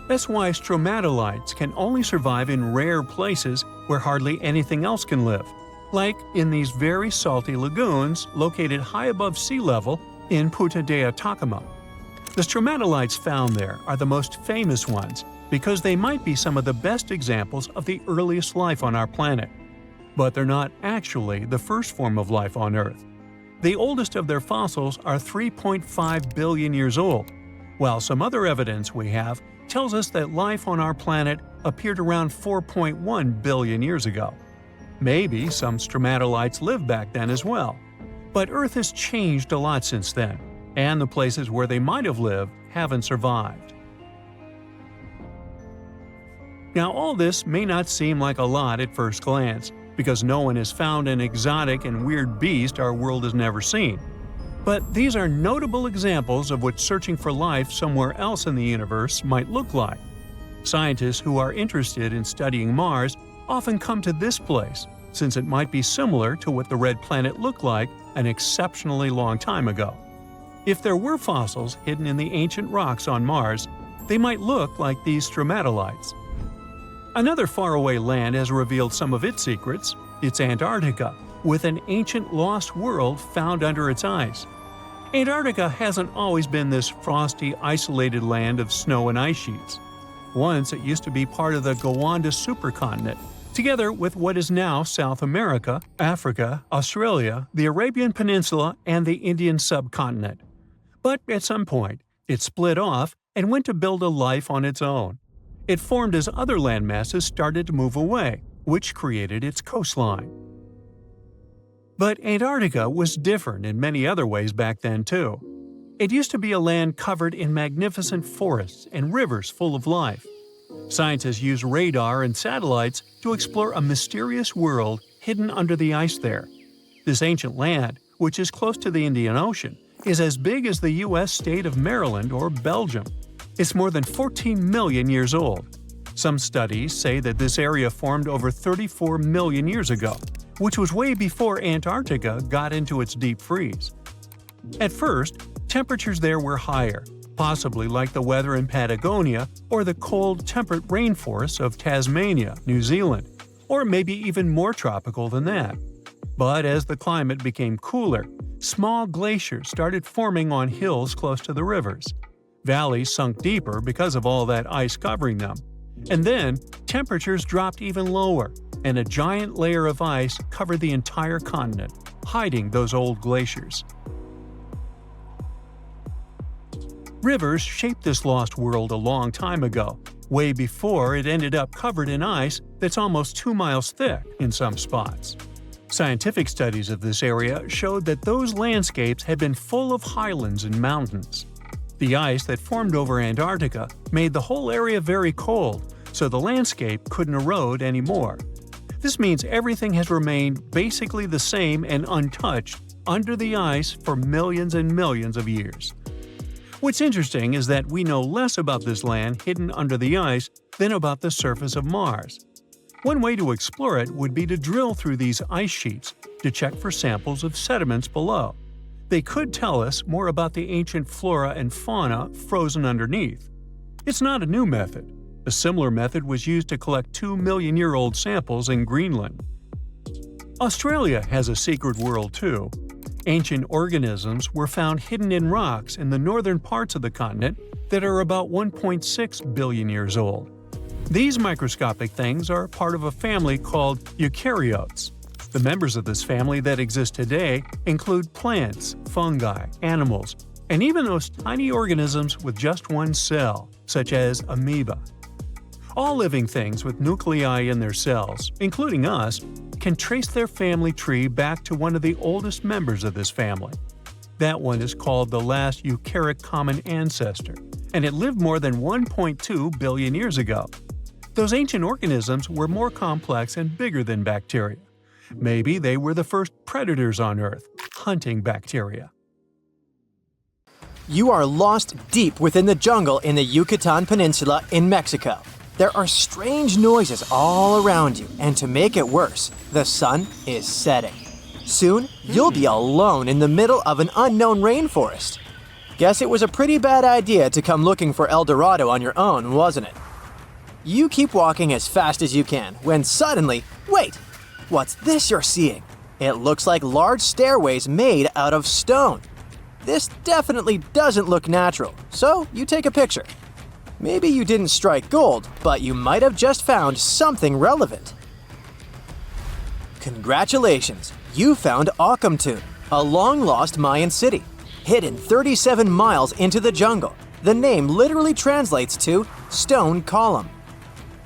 That's why stromatolites can only survive in rare places where hardly anything else can live, like in these very salty lagoons located high above sea level in Puerto de Atacama. The stromatolites found there are the most famous ones because they might be some of the best examples of the earliest life on our planet. But they're not actually the first form of life on Earth. The oldest of their fossils are 3.5 billion years old, while some other evidence we have tells us that life on our planet appeared around 4.1 billion years ago. Maybe some stromatolites lived back then as well. But Earth has changed a lot since then, and the places where they might have lived haven't survived. Now, all this may not seem like a lot at first glance, because no one has found an exotic and weird beast our world has never seen. But these are notable examples of what searching for life somewhere else in the universe might look like. Scientists who are interested in studying Mars often come to this place, since it might be similar to what the red planet looked like an exceptionally long time ago. If there were fossils hidden in the ancient rocks on Mars, they might look like these stromatolites. Another faraway land has revealed some of its secrets. It's Antarctica, with an ancient lost world found under its ice. Antarctica hasn't always been this frosty, isolated land of snow and ice sheets. Once it used to be part of the Gondwana supercontinent, together with what is now South America, Africa, Australia, the Arabian Peninsula, and the Indian subcontinent. But at some point, it split off and went to build a life on its own. It formed as other landmasses started to move away, which created its coastline. But Antarctica was different in many other ways back then too. It used to be a land covered in magnificent forests and rivers full of life. Scientists used radar and satellites to explore a mysterious world hidden under the ice there. This ancient land, which is close to the Indian Ocean, is as big as the U.S. state of Maryland or Belgium. It's more than 14 million years old. Some studies say that this area formed over 34 million years ago, which was way before Antarctica got into its deep freeze. At first, temperatures there were higher, possibly like the weather in Patagonia or the cold, temperate rainforests of Tasmania, New Zealand, or maybe even more tropical than that. But as the climate became cooler, small glaciers started forming on hills close to the rivers. Valleys sunk deeper because of all that ice covering them. And then, temperatures dropped even lower, and a giant layer of ice covered the entire continent, hiding those old glaciers. Rivers shaped this lost world a long time ago, way before it ended up covered in ice that's almost 2 miles thick in some spots. Scientific studies of this area showed that those landscapes had been full of highlands and mountains. The ice that formed over Antarctica made the whole area very cold, so the landscape couldn't erode anymore. This means everything has remained basically the same and untouched under the ice for millions and millions of years. What's interesting is that we know less about this land hidden under the ice than about the surface of Mars. One way to explore it would be to drill through these ice sheets to check for samples of sediments below. They could tell us more about the ancient flora and fauna frozen underneath. It's not a new method. A similar method was used to collect 2-million-year-old samples in Greenland. Australia has a secret world too. Ancient organisms were found hidden in rocks in the northern parts of the continent that are about 1.6 billion years old. These microscopic things are part of a family called eukaryotes. The members of this family that exist today include plants, fungi, animals, and even those tiny organisms with just one cell, such as amoeba. All living things with nuclei in their cells, including us, can trace their family tree back to one of the oldest members of this family. That one is called the last eukaryotic common ancestor, and it lived more than 1.2 billion years ago. Those ancient organisms were more complex and bigger than bacteria. Maybe they were the first predators on Earth, hunting bacteria. You are lost deep within the jungle in the Yucatan Peninsula in Mexico. There are strange noises all around you, and to make it worse, the sun is setting. Soon, you'll be alone in the middle of an unknown rainforest. Guess it was a pretty bad idea to come looking for El Dorado on your own, wasn't it? You keep walking as fast as you can, when suddenly, wait! What's this you're seeing? It looks like large stairways made out of stone. This definitely doesn't look natural, so you take a picture. Maybe you didn't strike gold, but you might have just found something relevant. Congratulations! You found Akamtun, a long-lost Mayan city, hidden 37 miles into the jungle. The name literally translates to stone column.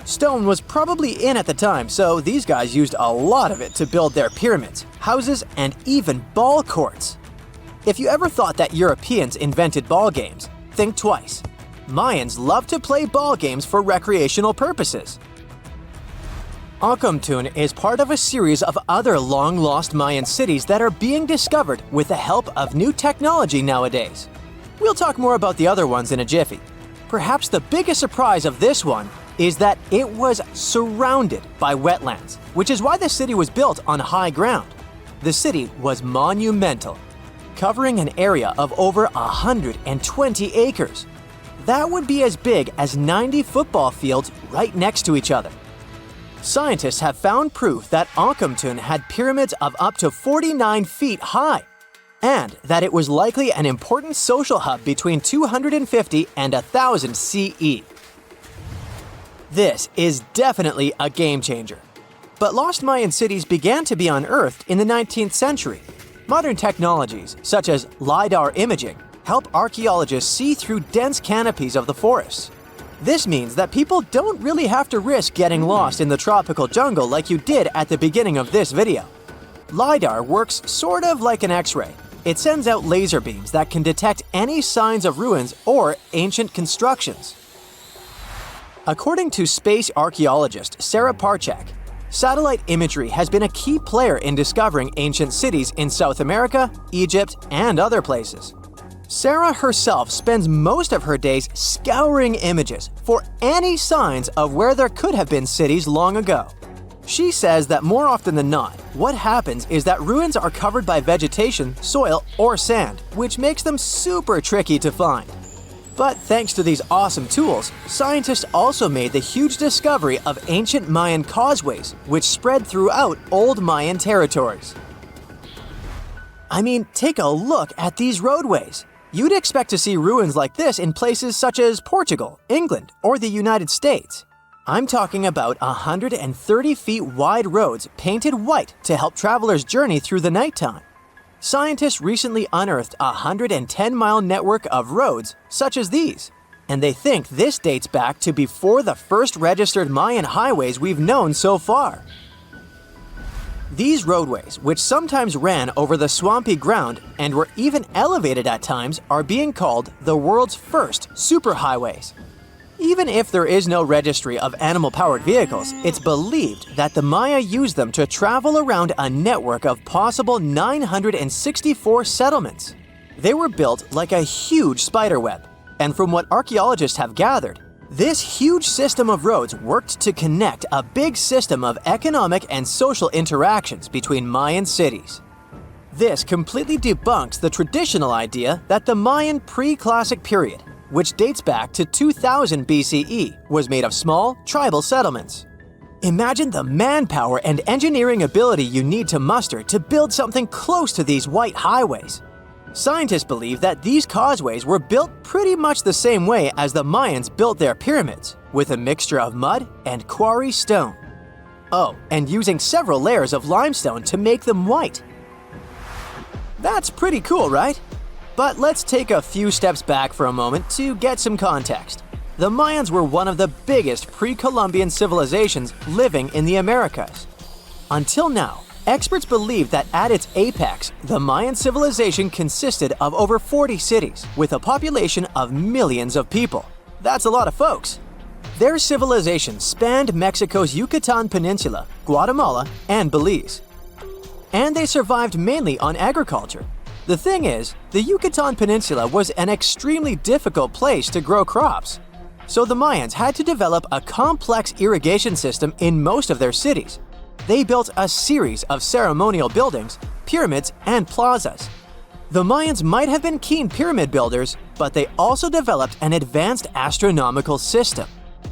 Stone was probably in at the time, so these guys used a lot of it to build their pyramids, houses, and even ball courts. If you ever thought that Europeans invented ball games, think twice. Mayans loved to play ball games for recreational purposes. Akamtun is part of a series of other long-lost Mayan cities that are being discovered with the help of new technology nowadays. We'll talk more about the other ones in a jiffy. Perhaps the biggest surprise of this one is that it was surrounded by wetlands, which is why the city was built on high ground. The city was monumental, covering an area of over 120 acres. That would be as big as 90 football fields right next to each other. Scientists have found proof that Akamtun had pyramids of up to 49 feet high, and that it was likely an important social hub between 250 and 1000 CE. This is definitely a game changer. But lost Mayan cities began to be unearthed in the 19th century. Modern technologies, such as LiDAR imaging, help archaeologists see through dense canopies of the forests. This means that people don't really have to risk getting lost in the tropical jungle like you did at the beginning of this video. LiDAR works sort of like an X-ray. It sends out laser beams that can detect any signs of ruins or ancient constructions. According to space archaeologist Sarah Parchak, satellite imagery has been a key player in discovering ancient cities in South America, Egypt, and other places. Sarah herself spends most of her days scouring images for any signs of where there could have been cities long ago. She says that more often than not, what happens is that ruins are covered by vegetation, soil, or sand, which makes them super tricky to find. But thanks to these awesome tools, scientists also made the huge discovery of ancient Mayan causeways, which spread throughout old Mayan territories. I mean, take a look at these roadways. You'd expect to see ruins like this in places such as Portugal, England, or the United States. I'm talking about 130 feet wide roads painted white to help travelers journey through the nighttime. Scientists recently unearthed a 110-mile network of roads such as these, and they think this dates back to before the first registered Mayan highways we've known so far. These roadways, which sometimes ran over the swampy ground and were even elevated at times, are being called the world's first superhighways. Even if there is no registry of animal-powered vehicles, it's believed that the Maya used them to travel around a network of possible 964 settlements. They were built like a huge spiderweb, and from what archaeologists have gathered, this huge system of roads worked to connect a big system of economic and social interactions between Mayan cities. This completely debunks the traditional idea that the Mayan pre-classic period, which dates back to 2000 BCE, was made of small, tribal settlements. Imagine the manpower and engineering ability you need to muster to build something close to these white highways. Scientists believe that these causeways were built pretty much the same way as the Mayans built their pyramids, with a mixture of mud and quarry stone. Oh, and using several layers of limestone to make them white. That's pretty cool, right? But let's take a few steps back for a moment to get some context. The Mayans were one of the biggest pre-Columbian civilizations living in the Americas. Until now, experts believe that at its apex, the Mayan civilization consisted of over 40 cities with a population of millions of people. That's a lot of folks. Their civilization spanned Mexico's Yucatan Peninsula, Guatemala, and Belize. And they survived mainly on agriculture. The thing is, the Yucatan Peninsula was an extremely difficult place to grow crops. So the Mayans had to develop a complex irrigation system in most of their cities. They built a series of ceremonial buildings, pyramids, and plazas. The Mayans might have been keen pyramid builders, but they also developed an advanced astronomical system.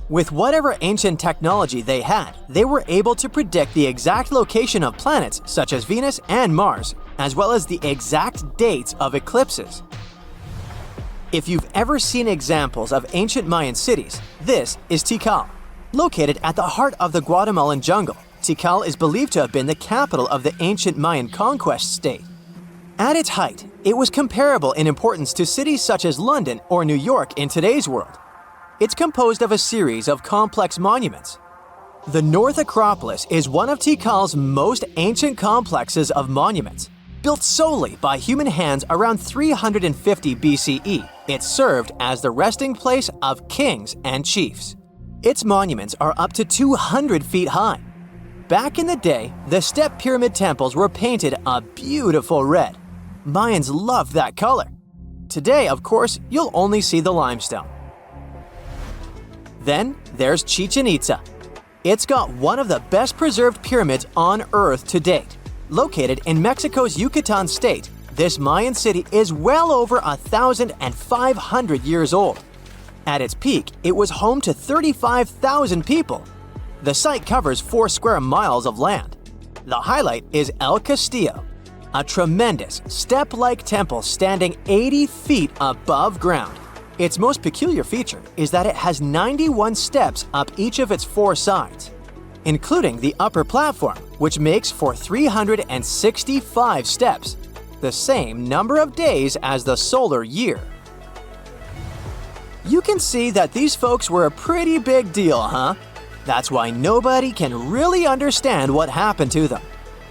With whatever ancient technology they had, they were able to predict the exact location of planets such as Venus and Mars, as well as the exact dates of eclipses. If you've ever seen examples of ancient Mayan cities, this is Tikal. Located at the heart of the Guatemalan jungle, Tikal is believed to have been the capital of the ancient Mayan conquest state. At its height, it was comparable in importance to cities such as London or New York in today's world. It's composed of a series of complex monuments. The North Acropolis is one of Tikal's most ancient complexes of monuments. Built solely by human hands around 350 BCE, it served as the resting place of kings and chiefs. Its monuments are up to 200 feet high. Back in the day, the step pyramid temples were painted a beautiful red. Mayans loved that color. Today, of course, you'll only see the limestone. Then there's Chichen Itza. It's got one of the best preserved pyramids on Earth to date. Located in Mexico's Yucatan state, this Mayan city is well over 1,500 years old. At its peak, it was home to 35,000 people. The site covers 4 square miles of land. The highlight is El Castillo, a tremendous step-like temple standing 80 feet above ground. Its most peculiar feature is that it has 91 steps up each of its 4 sides, including the upper platform, which makes for 365 steps, the same number of days as the solar year. You can see that these folks were a pretty big deal, huh? That's why nobody can really understand what happened to them.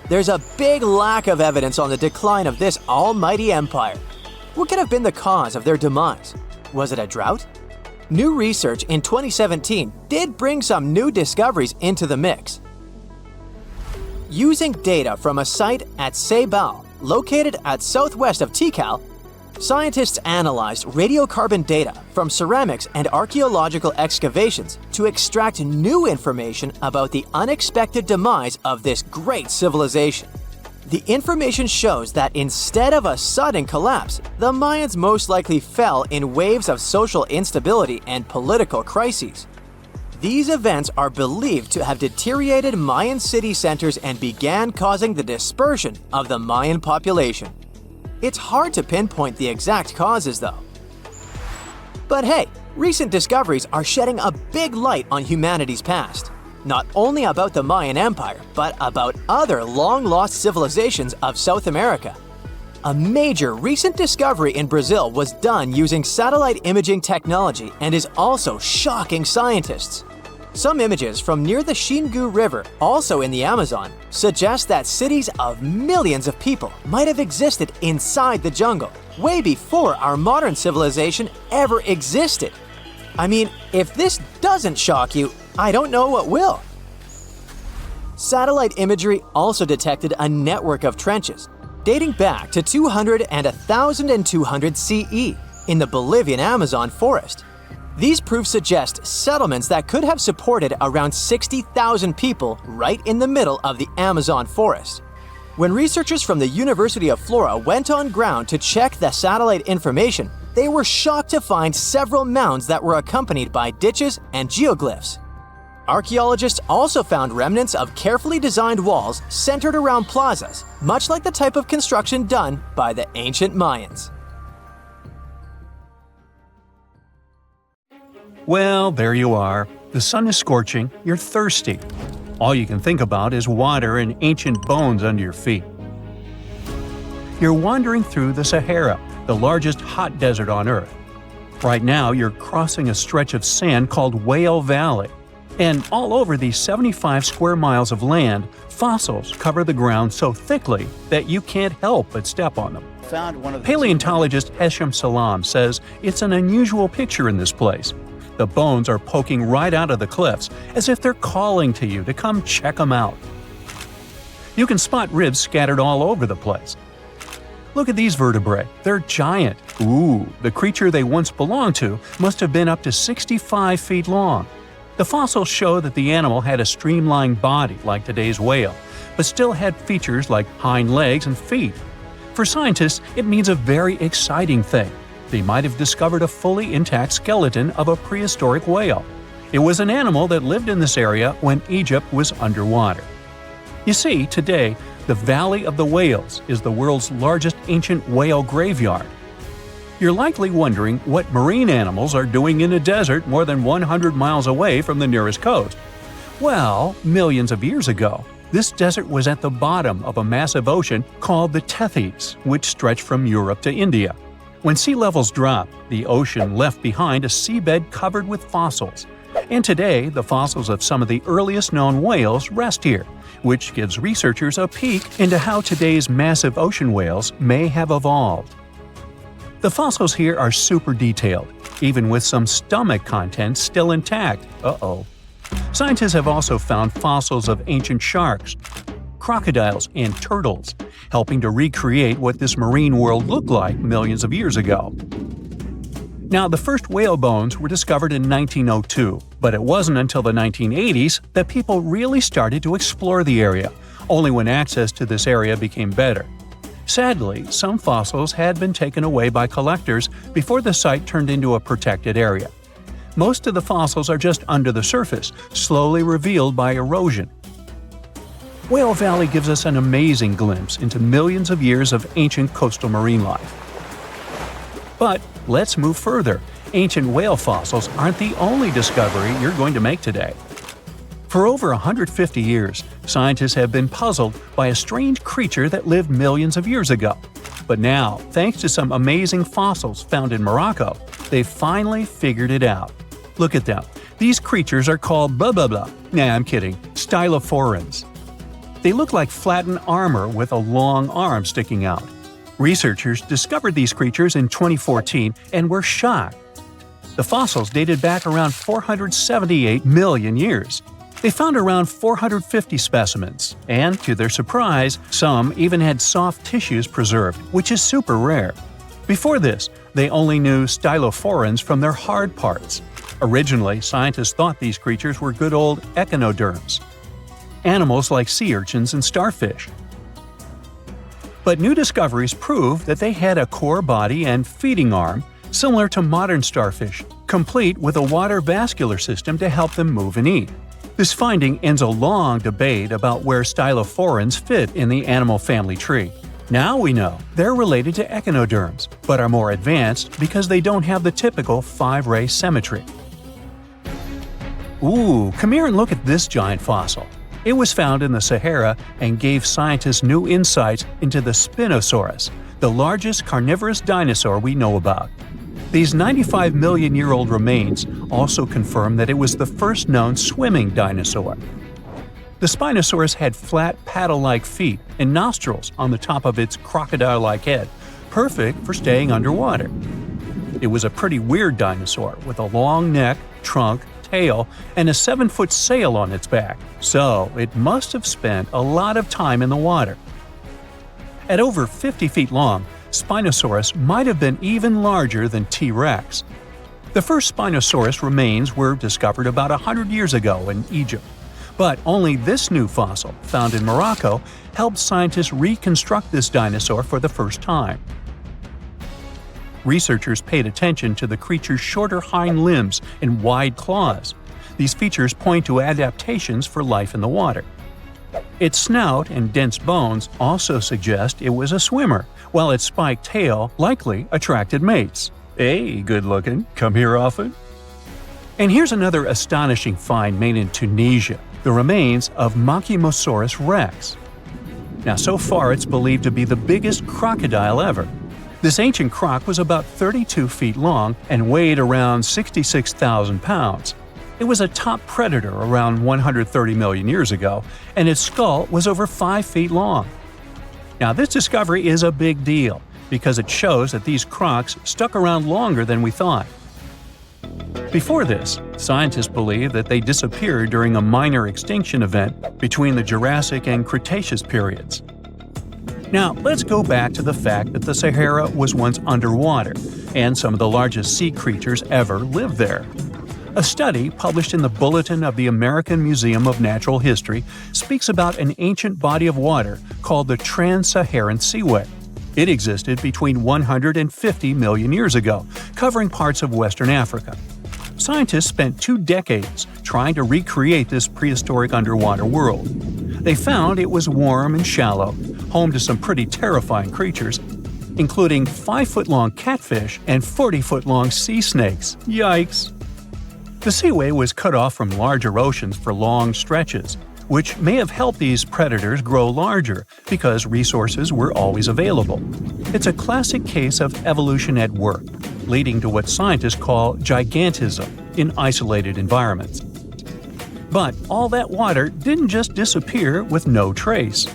There's a big lack of evidence on the decline of this almighty empire. What could have been the cause of their demise? Was it a drought? New research in 2017 did bring some new discoveries into the mix. Using data from a site at Ceibal, located at southwest of Tikal, scientists analyzed radiocarbon data from ceramics and archaeological excavations to extract new information about the unexpected demise of this great civilization. The information shows that instead of a sudden collapse, the Mayans most likely fell in waves of social instability and political crises. These events are believed to have deteriorated Mayan city centers and began causing the dispersion of the Mayan population. It's hard to pinpoint the exact causes, though. But hey, recent discoveries are shedding a big light on humanity's past. Not only about the Mayan Empire, but about other long-lost civilizations of South America. A major recent discovery in Brazil was done using satellite imaging technology and is also shocking scientists. Some images from near the Xingu River, also in the Amazon, suggest that cities of millions of people might have existed inside the jungle, way before our modern civilization ever existed. I mean, if this doesn't shock you, I don't know what will. Satellite imagery also detected a network of trenches dating back to 200 and 1200 CE in the Bolivian Amazon forest. These proofs suggest settlements that could have supported around 60,000 people right in the middle of the Amazon forest. When researchers from the University of Florida went on ground to check the satellite information, they were shocked to find several mounds that were accompanied by ditches and geoglyphs. Archaeologists also found remnants of carefully designed walls centered around plazas, much like the type of construction done by the ancient Mayans. Well, there you are. The sun is scorching, you're thirsty. All you can think about is water and ancient bones under your feet. You're wandering through the Sahara, the largest hot desert on Earth. Right now, you're crossing a stretch of sand called Whale Valley. And all over these 75 square miles of land, fossils cover the ground so thickly that you can't help but step on them. Paleontologist Hesham Salam says it's an unusual picture in this place. The bones are poking right out of the cliffs, as if they're calling to you to come check them out. You can spot ribs scattered all over the place. Look at these vertebrae. They're giant. Ooh, the creature they once belonged to must have been up to 65 feet long. The fossils show that the animal had a streamlined body like today's whale, but still had features like hind legs and feet. For scientists, it means a very exciting thing. They might have discovered a fully intact skeleton of a prehistoric whale. It was an animal that lived in this area when Egypt was underwater. You see, today, the Valley of the Whales is the world's largest ancient whale graveyard. You're likely wondering what marine animals are doing in a desert more than 100 miles away from the nearest coast. Well, millions of years ago, this desert was at the bottom of a massive ocean called the Tethys, which stretched from Europe to India. When sea levels dropped, the ocean left behind a seabed covered with fossils. And today, the fossils of some of the earliest known whales rest here, which gives researchers a peek into how today's massive ocean whales may have evolved. The fossils here are super detailed, even with some stomach contents still intact. Uh-oh. Scientists have also found fossils of ancient sharks, crocodiles, and turtles, helping to recreate what this marine world looked like millions of years ago. Now, the first whale bones were discovered in 1902, but it wasn't until the 1980s that people really started to explore the area, only when access to this area became better. Sadly, some fossils had been taken away by collectors before the site turned into a protected area. Most of the fossils are just under the surface, slowly revealed by erosion. Whale Valley gives us an amazing glimpse into millions of years of ancient coastal marine life. But let's move further. Ancient whale fossils aren't the only discovery you're going to make today. For over 150 years, scientists have been puzzled by a strange creature that lived millions of years ago. But now, thanks to some amazing fossils found in Morocco, they've finally figured it out. Look at them. These creatures are called blah blah blah. Nah, I'm kidding. Stylophorans. They look like flattened armor with a long arm sticking out. Researchers discovered these creatures in 2014 and were shocked. The fossils dated back around 478 million years. They found around 450 specimens, and to their surprise, some even had soft tissues preserved, which is super rare. Before this, they only knew stylophorans from their hard parts. Originally, scientists thought these creatures were good old echinoderms, animals like sea urchins and starfish. But new discoveries prove that they had a core body and feeding arm, similar to modern starfish, complete with a water vascular system to help them move and eat. This finding ends a long debate about where stylophorans fit in the animal family tree. Now we know they're related to echinoderms, but are more advanced because they don't have the typical 5-ray symmetry. Ooh, come here and look at this giant fossil. It was found in the Sahara and gave scientists new insights into the Spinosaurus, the largest carnivorous dinosaur we know about. These 95 million-year-old remains also confirm that it was the first known swimming dinosaur. The Spinosaurus had flat paddle-like feet and nostrils on the top of its crocodile-like head, perfect for staying underwater. It was a pretty weird dinosaur with a long neck, trunk, tail, and a 7-foot sail on its back, so it must have spent a lot of time in the water. At over 50 feet long, Spinosaurus might have been even larger than T-Rex. The first Spinosaurus remains were discovered about 100 years ago in Egypt, but only this new fossil, found in Morocco, helped scientists reconstruct this dinosaur for the first time. Researchers paid attention to the creature's shorter hind limbs and wide claws. These features point to adaptations for life in the water. Its snout and dense bones also suggest it was a swimmer, while its spiked tail likely attracted mates. Hey, good looking, come here often? And here's another astonishing find made in Tunisia, the remains of Machimosaurus rex. Now, so far it's believed to be the biggest crocodile ever. This ancient croc was about 32 feet long and weighed around 66,000 pounds. It was a top predator around 130 million years ago, and its skull was over 5 feet long. Now, this discovery is a big deal because it shows that these crocs stuck around longer than we thought. Before this, scientists believed that they disappeared during a minor extinction event between the Jurassic and Cretaceous periods. Now, let's go back to the fact that the Sahara was once underwater, and some of the largest sea creatures ever lived there. A study published in the Bulletin of the American Museum of Natural History speaks about an ancient body of water called the Trans-Saharan Seaway. It existed between 150 million years ago, covering parts of Western Africa. Scientists spent 2 decades trying to recreate this prehistoric underwater world. They found it was warm and shallow, home to some pretty terrifying creatures, including 5-foot-long catfish and 40-foot-long sea snakes. Yikes! The seaway was cut off from larger oceans for long stretches, which may have helped these predators grow larger because resources were always available. It's a classic case of evolution at work, leading to what scientists call gigantism in isolated environments. But all that water didn't just disappear with no trace.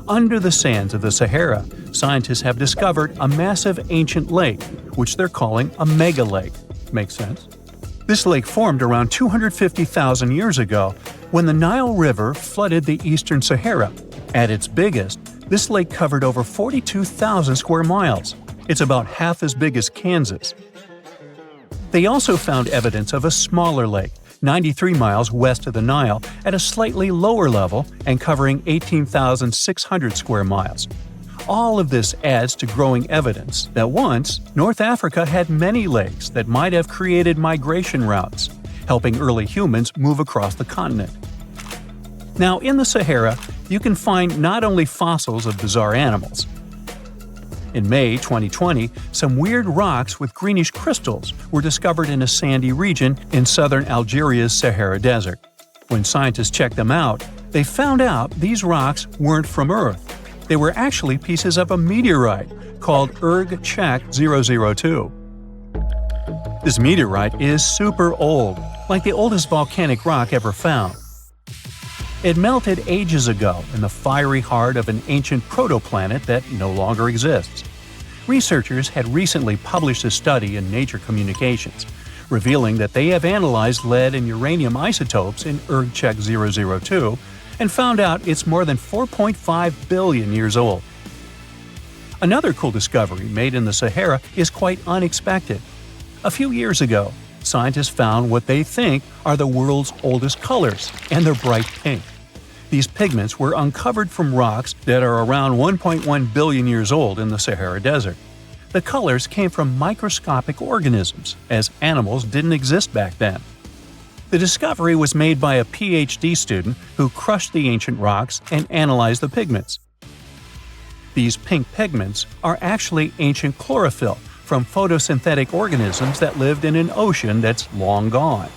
Under the sands of the Sahara, scientists have discovered a massive ancient lake, which they're calling a mega-lake. Makes sense? This lake formed around 250,000 years ago when the Nile River flooded the eastern Sahara. At its biggest, this lake covered over 42,000 square miles. It's about half as big as Kansas. They also found evidence of a smaller lake, 93 miles west of the Nile, at a slightly lower level and covering 18,600 square miles. All of this adds to growing evidence that once, North Africa had many lakes that might have created migration routes, helping early humans move across the continent. Now, in the Sahara, you can find not only fossils of bizarre animals. In May 2020, some weird rocks with greenish crystals were discovered in a sandy region in southern Algeria's Sahara Desert. When scientists checked them out, they found out these rocks weren't from Earth. They were actually pieces of a meteorite called Erg-Chak-002. This meteorite is super old, like the oldest volcanic rock ever found. It melted ages ago in the fiery heart of an ancient protoplanet that no longer exists. Researchers had recently published a study in Nature Communications, revealing that they have analyzed lead and uranium isotopes in Erg-Chak-002 and found out it's more than 4.5 billion years old. Another cool discovery made in the Sahara is quite unexpected. A few years ago, scientists found what they think are the world's oldest colors, and they're bright pink. These pigments were uncovered from rocks that are around 1.1 billion years old in the Sahara Desert. The colors came from microscopic organisms, as animals didn't exist back then. The discovery was made by a PhD student who crushed the ancient rocks and analyzed the pigments. These pink pigments are actually ancient chlorophyll from photosynthetic organisms that lived in an ocean that's long gone.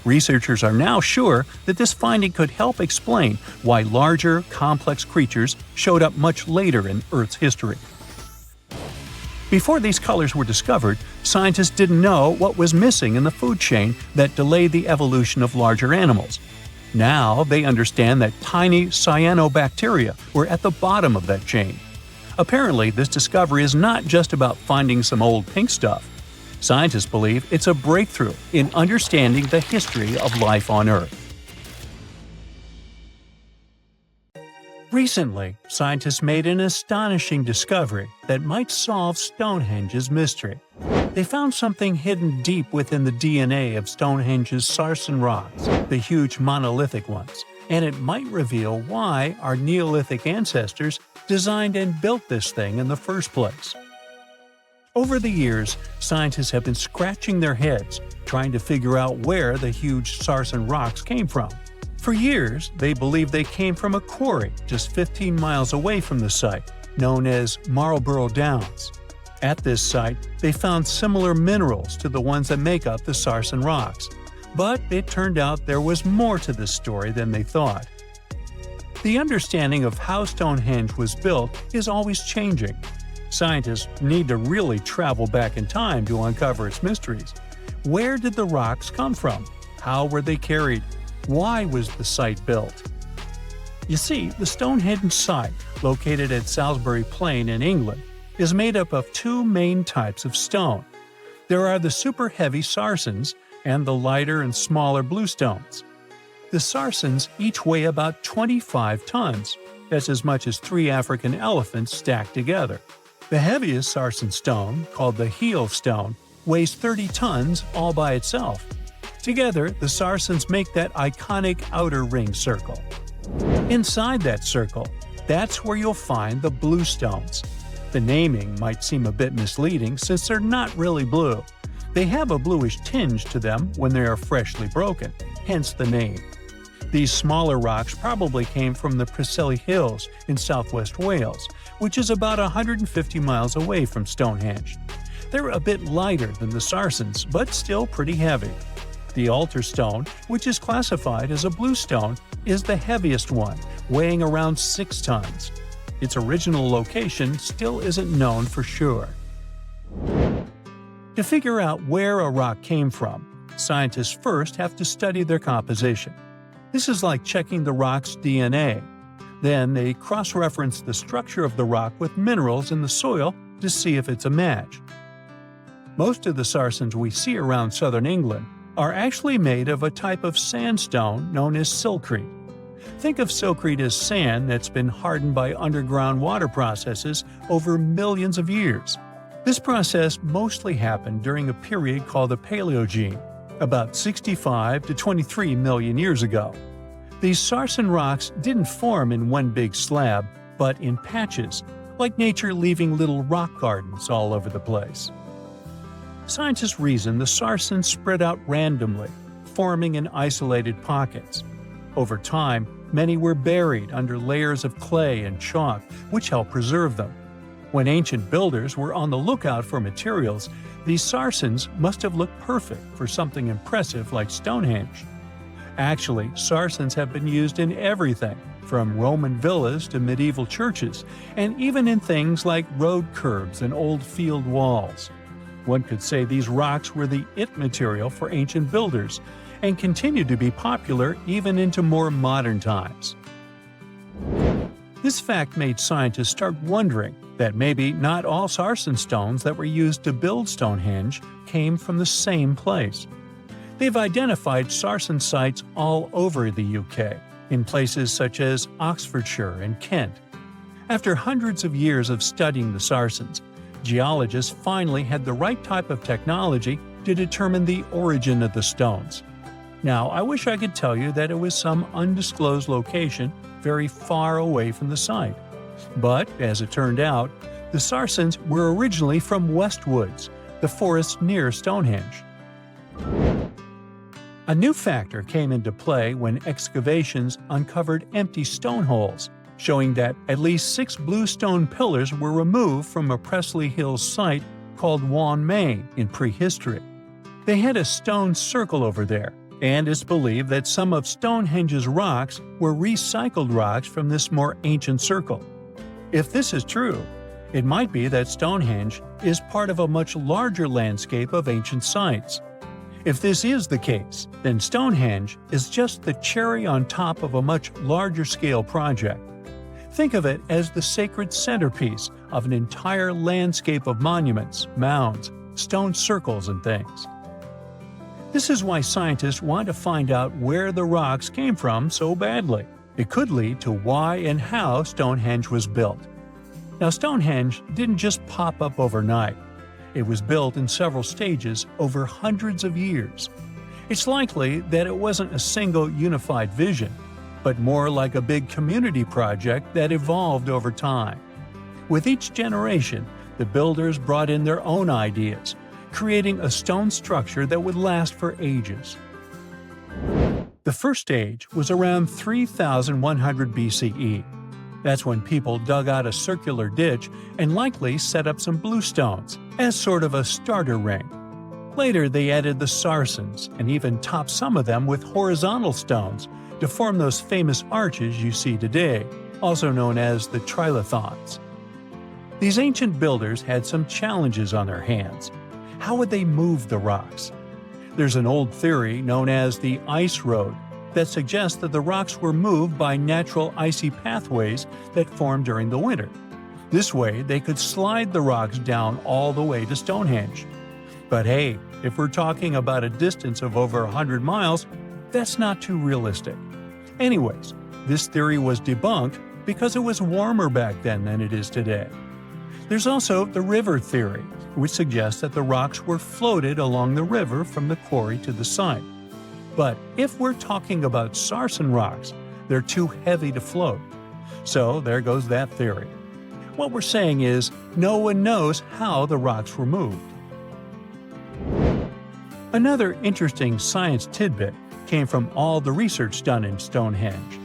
Researchers are now sure that this finding could help explain why larger, complex creatures showed up much later in Earth's history. Before these colors were discovered, scientists didn't know what was missing in the food chain that delayed the evolution of larger animals. Now they understand that tiny cyanobacteria were at the bottom of that chain. Apparently, this discovery is not just about finding some old pink stuff. Scientists believe it's a breakthrough in understanding the history of life on Earth. Recently, scientists made an astonishing discovery that might solve Stonehenge's mystery. They found something hidden deep within the DNA of Stonehenge's sarsen rocks, the huge monolithic ones, and it might reveal why our Neolithic ancestors designed and built this thing in the first place. Over the years, scientists have been scratching their heads trying to figure out where the huge sarsen rocks came from. For years, they believed they came from a quarry just 15 miles away from the site, known as Marlborough Downs. At this site, they found similar minerals to the ones that make up the sarsen rocks. But it turned out there was more to this story than they thought. The understanding of how Stonehenge was built is always changing. Scientists need to really travel back in time to uncover its mysteries. Where did the rocks come from? How were they carried? Why was the site built? You see, the Stonehenge site, located at Salisbury Plain in England, is made up of two main types of stone. There are the super heavy sarsens and the lighter and smaller bluestones. The sarsens each weigh about 25 tons. That's as much as 3 African elephants stacked together. The heaviest sarsen stone, called the heel stone, weighs 30 tons all by itself. Together, the sarsens make that iconic outer ring circle. Inside that circle, that's where you'll find the bluestones. The naming might seem a bit misleading since they're not really blue. They have a bluish tinge to them when they are freshly broken, hence the name. These smaller rocks probably came from the Preseli Hills in southwest Wales, which is about 150 miles away from Stonehenge. They're a bit lighter than the sarsens, but still pretty heavy. The altar stone, which is classified as a bluestone, is the heaviest one, weighing around 6 tons. Its original location still isn't known for sure. To figure out where a rock came from, scientists first have to study their composition. This is like checking the rock's DNA. Then they cross-reference the structure of the rock with minerals in the soil to see if it's a match. Most of the sarsens we see around southern England are actually made of a type of sandstone known as silcrete. Think of silcrete as sand that's been hardened by underground water processes over millions of years. This process mostly happened during a period called the Paleogene, about 65 to 23 million years ago. These sarsen rocks didn't form in one big slab, but in patches, like nature leaving little rock gardens all over the place. Scientists reason the sarsens spread out randomly, forming in isolated pockets. Over time, many were buried under layers of clay and chalk, which helped preserve them. When ancient builders were on the lookout for materials, these sarsens must have looked perfect for something impressive like Stonehenge. Actually, sarsens have been used in everything, from Roman villas to medieval churches, and even in things like road curbs and old field walls. One could say these rocks were the it material for ancient builders, and continue to be popular even into more modern times. This fact made scientists start wondering that maybe not all sarsen stones that were used to build Stonehenge came from the same place. They've identified sarsen sites all over the UK, in places such as Oxfordshire and Kent. After hundreds of years of studying the sarsens, geologists finally had the right type of technology to determine the origin of the stones. Now, I wish I could tell you that it was some undisclosed location very far away from the site. But, as it turned out, the sarsens were originally from Westwoods, the forest near Stonehenge. A new factor came into play when excavations uncovered empty stone holes, showing that at least 6 blue stone pillars were removed from a Pressley Hills site called Wan Main in prehistory. They had a stone circle over there, and it's believed that some of Stonehenge's rocks were recycled rocks from this more ancient circle. If this is true, it might be that Stonehenge is part of a much larger landscape of ancient sites. If this is the case, then Stonehenge is just the cherry on top of a much larger scale project. Think of it as the sacred centerpiece of an entire landscape of monuments, mounds, stone circles, and things. This is why scientists want to find out where the rocks came from so badly. It could lead to why and how Stonehenge was built. Now, Stonehenge didn't just pop up overnight. It was built in several stages over hundreds of years. It's likely that it wasn't a single unified vision, but more like a big community project that evolved over time. With each generation, the builders brought in their own ideas, creating a stone structure that would last for ages. The first stage was around 3100 BCE. That's when people dug out a circular ditch and likely set up some bluestones as sort of a starter ring. Later, they added the sarsens and even topped some of them with horizontal stones to form those famous arches you see today, also known as the trilithons. These ancient builders had some challenges on their hands. How would they move the rocks? There's an old theory known as the ice road that suggests that the rocks were moved by natural icy pathways that formed during the winter. This way, they could slide the rocks down all the way to Stonehenge. But hey, if we're talking about a distance of over 100 miles, that's not too realistic. Anyways, this theory was debunked because it was warmer back then than it is today. There's also the river theory, which suggests that the rocks were floated along the river from the quarry to the site. But if we're talking about sarsen rocks, they're too heavy to float. So there goes that theory. What we're saying is, no one knows how the rocks were moved. Another interesting science tidbit came from all the research done in Stonehenge.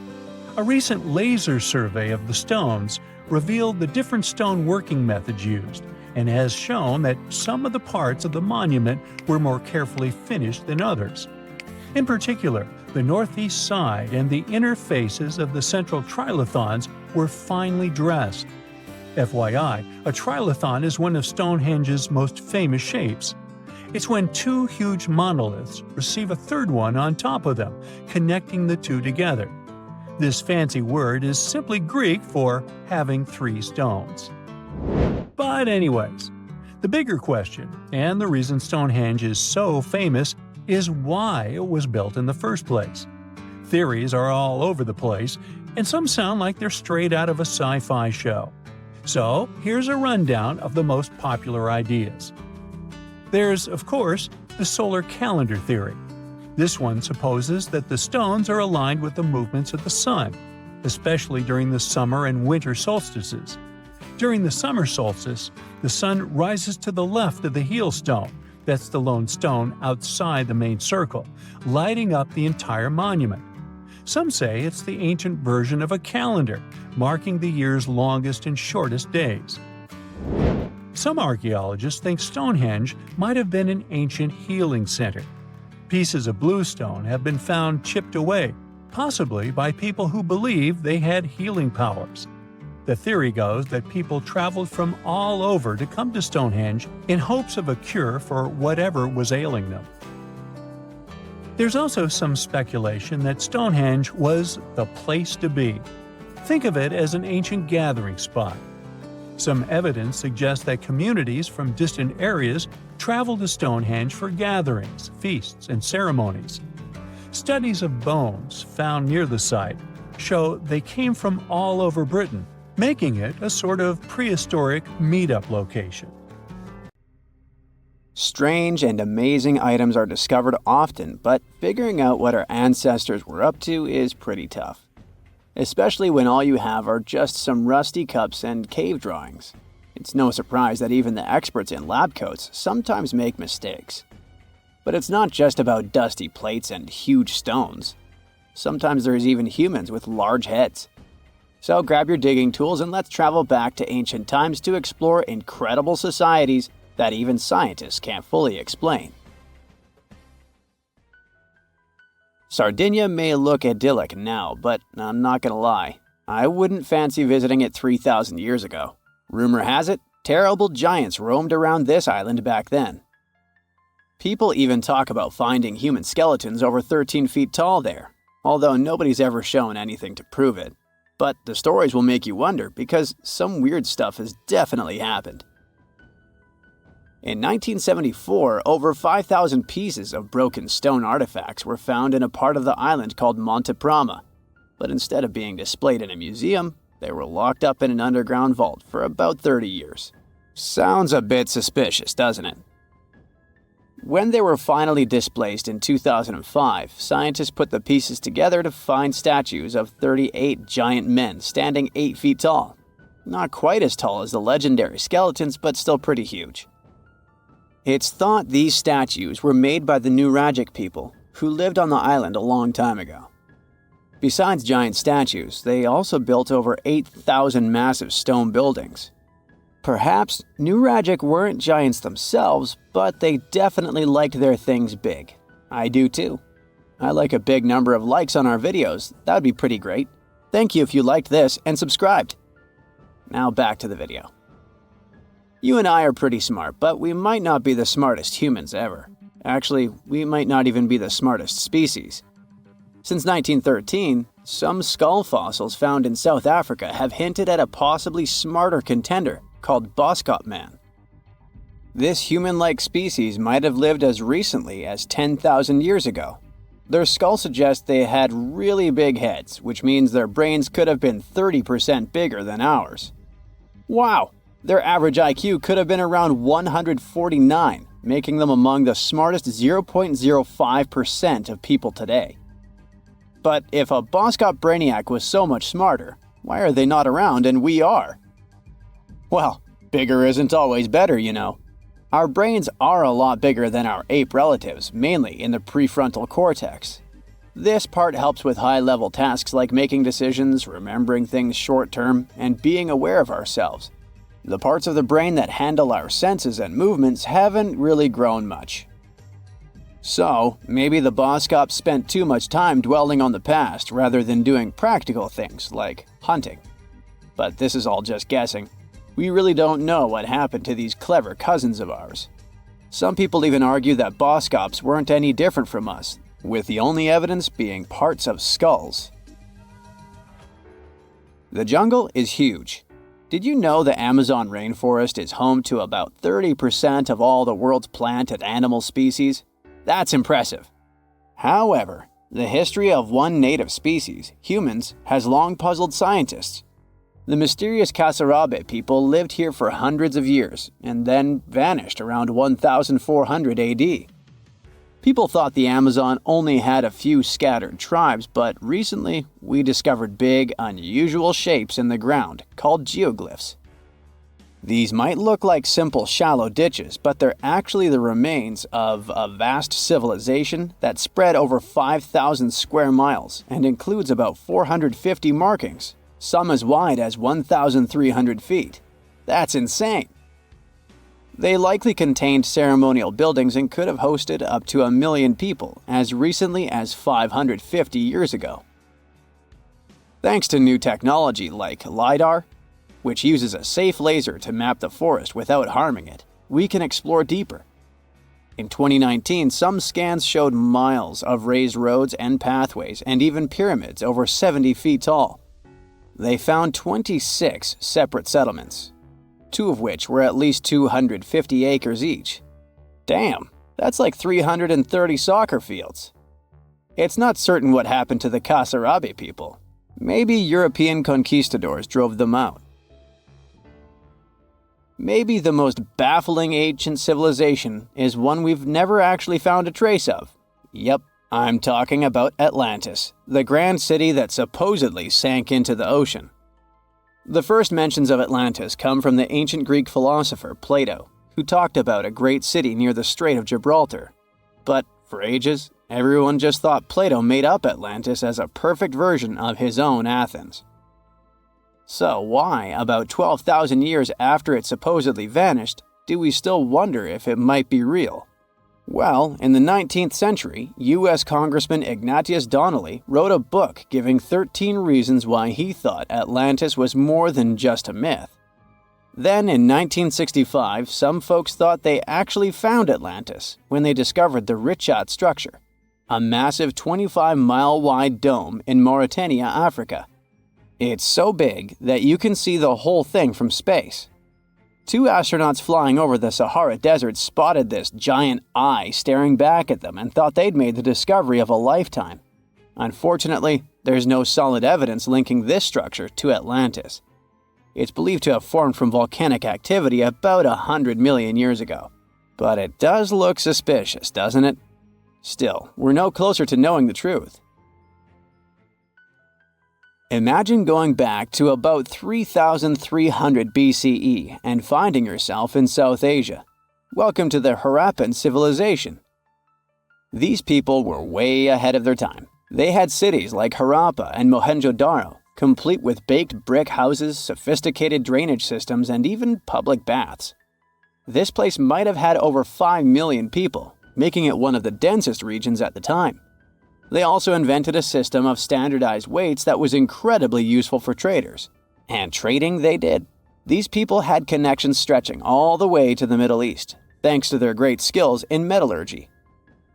A recent laser survey of the stones revealed the different stone working methods used, and has shown that some of the parts of the monument were more carefully finished than others. In particular, the northeast side and the inner faces of the central trilithons were finely dressed. FYI, a trilithon is one of Stonehenge's most famous shapes. It's when 2 huge monoliths receive a third one on top of them, connecting the two together. This fancy word is simply Greek for having 3 stones. But anyways, the bigger question, and the reason Stonehenge is so famous, is why it was built in the first place. Theories are all over the place, and some sound like they're straight out of a sci-fi show. So here's a rundown of the most popular ideas. There's, of course, the solar calendar theory. This one supposes that the stones are aligned with the movements of the sun, especially during the summer and winter solstices. During the summer solstice, the sun rises to the left of the heel stone, that's the lone stone outside the main circle, lighting up the entire monument. Some say it's the ancient version of a calendar, marking the year's longest and shortest days. Some archaeologists think Stonehenge might have been an ancient healing center. Pieces of bluestone have been found chipped away, possibly by people who believed they had healing powers. The theory goes that people traveled from all over to come to Stonehenge in hopes of a cure for whatever was ailing them. There's also some speculation that Stonehenge was the place to be. Think of it as an ancient gathering spot. Some evidence suggests that communities from distant areas traveled to Stonehenge for gatherings, feasts, and ceremonies. Studies of bones found near the site show they came from all over Britain, making it a sort of prehistoric meetup location. Strange and amazing items are discovered often, but figuring out what our ancestors were up to is pretty tough. Especially when all you have are just some rusty cups and cave drawings. It's no surprise that even the experts in lab coats sometimes make mistakes. But it's not just about dusty plates and huge stones. Sometimes there's even humans with large heads. So grab your digging tools and let's travel back to ancient times to explore incredible societies that even scientists can't fully explain. Sardinia may look idyllic now, but I'm not gonna lie, I wouldn't fancy visiting it 3,000 years ago. Rumor has it, terrible giants roamed around this island back then. People even talk about finding human skeletons over 13 feet tall there, although nobody's ever shown anything to prove it. But the stories will make you wonder because some weird stuff has definitely happened. In 1974, over 5,000 pieces of broken stone artifacts were found in a part of the island called Monte Prama, but instead of being displayed in a museum, they were locked up in an underground vault for about 30 years. Sounds a bit suspicious, doesn't it? When they were finally displaced in 2005, scientists put the pieces together to find statues of 38 giant men standing 8 feet tall. Not quite as tall as the legendary skeletons, but still pretty huge. It's thought these statues were made by the Nuragic people, who lived on the island a long time ago. Besides giant statues, they also built over 8,000 massive stone buildings. Perhaps Nuragic weren't giants themselves, but they definitely liked their things big. I do too. I like a big number of likes on our videos. That would be pretty great. Thank you if you liked this and subscribed. Now back to the video. You and I are pretty smart, but we might not be the smartest humans ever. Actually, we might not even be the smartest species. Since 1913, some skull fossils found in South Africa have hinted at a possibly smarter contender called Boskop man. This human-like species might have lived as recently as 10,000 years ago. Their skull suggests they had really big heads, which means their brains could have been 30% bigger than ours. Wow! Their average IQ could have been around 149, making them among the smartest 0.05% of people today. But if a Boskop brainiac was so much smarter, why are they not around and we are? Well, bigger isn't always better, you know. Our brains are a lot bigger than our ape relatives, mainly in the prefrontal cortex. This part helps with high-level tasks like making decisions, remembering things short-term, and being aware of ourselves. The parts of the brain that handle our senses and movements haven't really grown much. So, maybe the Boskops spent too much time dwelling on the past rather than doing practical things like hunting. But this is all just guessing. We really don't know what happened to these clever cousins of ours. Some people even argue that Boskops weren't any different from us, with the only evidence being parts of skulls. The jungle is huge. Did you know the Amazon rainforest is home to about 30% of all the world's plant and animal species? That's impressive. However, the history of one native species, humans, has long puzzled scientists. The mysterious Kasarabe people lived here for hundreds of years and then vanished around 1400 AD. People thought the Amazon only had a few scattered tribes, but recently we discovered big, unusual shapes in the ground called geoglyphs. These might look like simple shallow ditches, but they're actually the remains of a vast civilization that spread over 5,000 square miles and includes about 450 markings, some as wide as 1,300 feet. That's insane! They likely contained ceremonial buildings and could have hosted up to 1 million people as recently as 550 years ago. Thanks to new technology like LiDAR, which uses a safe laser to map the forest without harming it, we can explore deeper. In 2019, some scans showed miles of raised roads and pathways and even pyramids over 70 feet tall. They found 26 separate settlements, 2 of which were at least 250 acres each. Damn, that's like 330 soccer fields. It's not certain what happened to the Kasarabi people. Maybe European conquistadors drove them out. Maybe the most baffling ancient civilization is one we've never actually found a trace of. Yep, I'm talking about Atlantis, the grand city that supposedly sank into the ocean. The first mentions of Atlantis come from the ancient Greek philosopher Plato, who talked about a great city near the Strait of Gibraltar. But for ages, everyone just thought Plato made up Atlantis as a perfect version of his own Athens. So why, about 12,000 years after it supposedly vanished, do we still wonder if it might be real? Well, in the 19th century, U.S. Congressman Ignatius Donnelly wrote a book giving 13 reasons why he thought Atlantis was more than just a myth. Then, in 1965, some folks thought they actually found Atlantis when they discovered the Richat structure, a massive 25-mile-wide dome in Mauritania, Africa. It's so big that you can see the whole thing from space. 2 astronauts flying over the Sahara Desert spotted this giant eye staring back at them and thought they'd made the discovery of a lifetime. Unfortunately, there's no solid evidence linking this structure to Atlantis. It's believed to have formed from volcanic activity about 100 million years ago. But it does look suspicious, doesn't it? Still, we're no closer to knowing the truth. Imagine going back to about 3,300 BCE and finding yourself in South Asia. Welcome to the Harappan civilization. These people were way ahead of their time. They had cities like Harappa and Mohenjo-Daro, complete with baked brick houses, sophisticated drainage systems, and even public baths. This place might have had over 5 million people, making it one of the densest regions at the time. They also invented a system of standardized weights that was incredibly useful for traders. And trading they did. These people had connections stretching all the way to the Middle East, thanks to their great skills in metallurgy.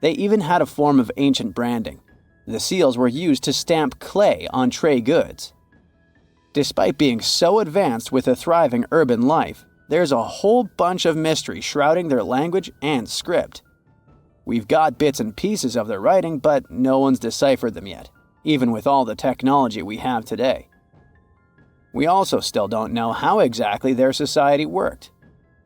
They even had a form of ancient branding. The seals were used to stamp clay on trade goods. Despite being so advanced with a thriving urban life, there's a whole bunch of mystery shrouding their language and script. We've got bits and pieces of their writing, but no one's deciphered them yet, even with all the technology we have today. We also still don't know how exactly their society worked.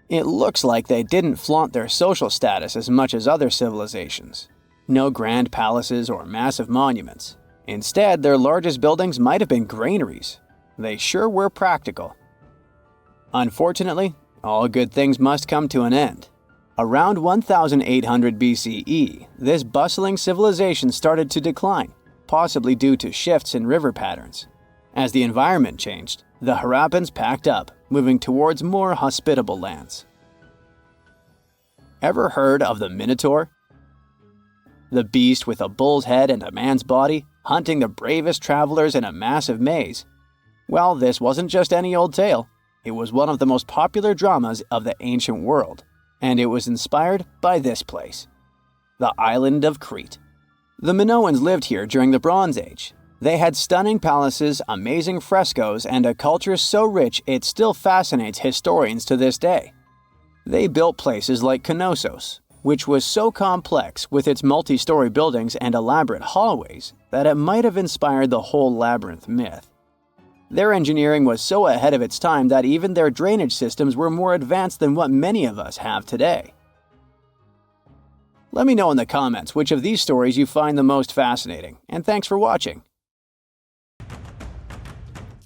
It looks like they didn't flaunt their social status as much as other civilizations. No grand palaces or massive monuments. Instead, their largest buildings might have been granaries. They sure were practical. Unfortunately, all good things must come to an end. Around 1800 BCE, this bustling civilization started to decline, possibly due to shifts in river patterns. As the environment changed, the Harappans packed up, moving towards more hospitable lands. Ever heard of the Minotaur? The beast with a bull's head and a man's body, hunting the bravest travelers in a massive maze. Well, this wasn't just any old tale. It was one of the most popular dramas of the ancient world. And it was inspired by this place, the island of Crete. The Minoans lived here during the Bronze Age. They had stunning palaces, amazing frescoes, and a culture so rich it still fascinates historians to this day. They built places like Knossos, which was so complex with its multi-story buildings and elaborate hallways that it might have inspired the whole labyrinth myth. Their engineering was so ahead of its time that even their drainage systems were more advanced than what many of us have today. Let me know in the comments which of these stories you find the most fascinating, and thanks for watching.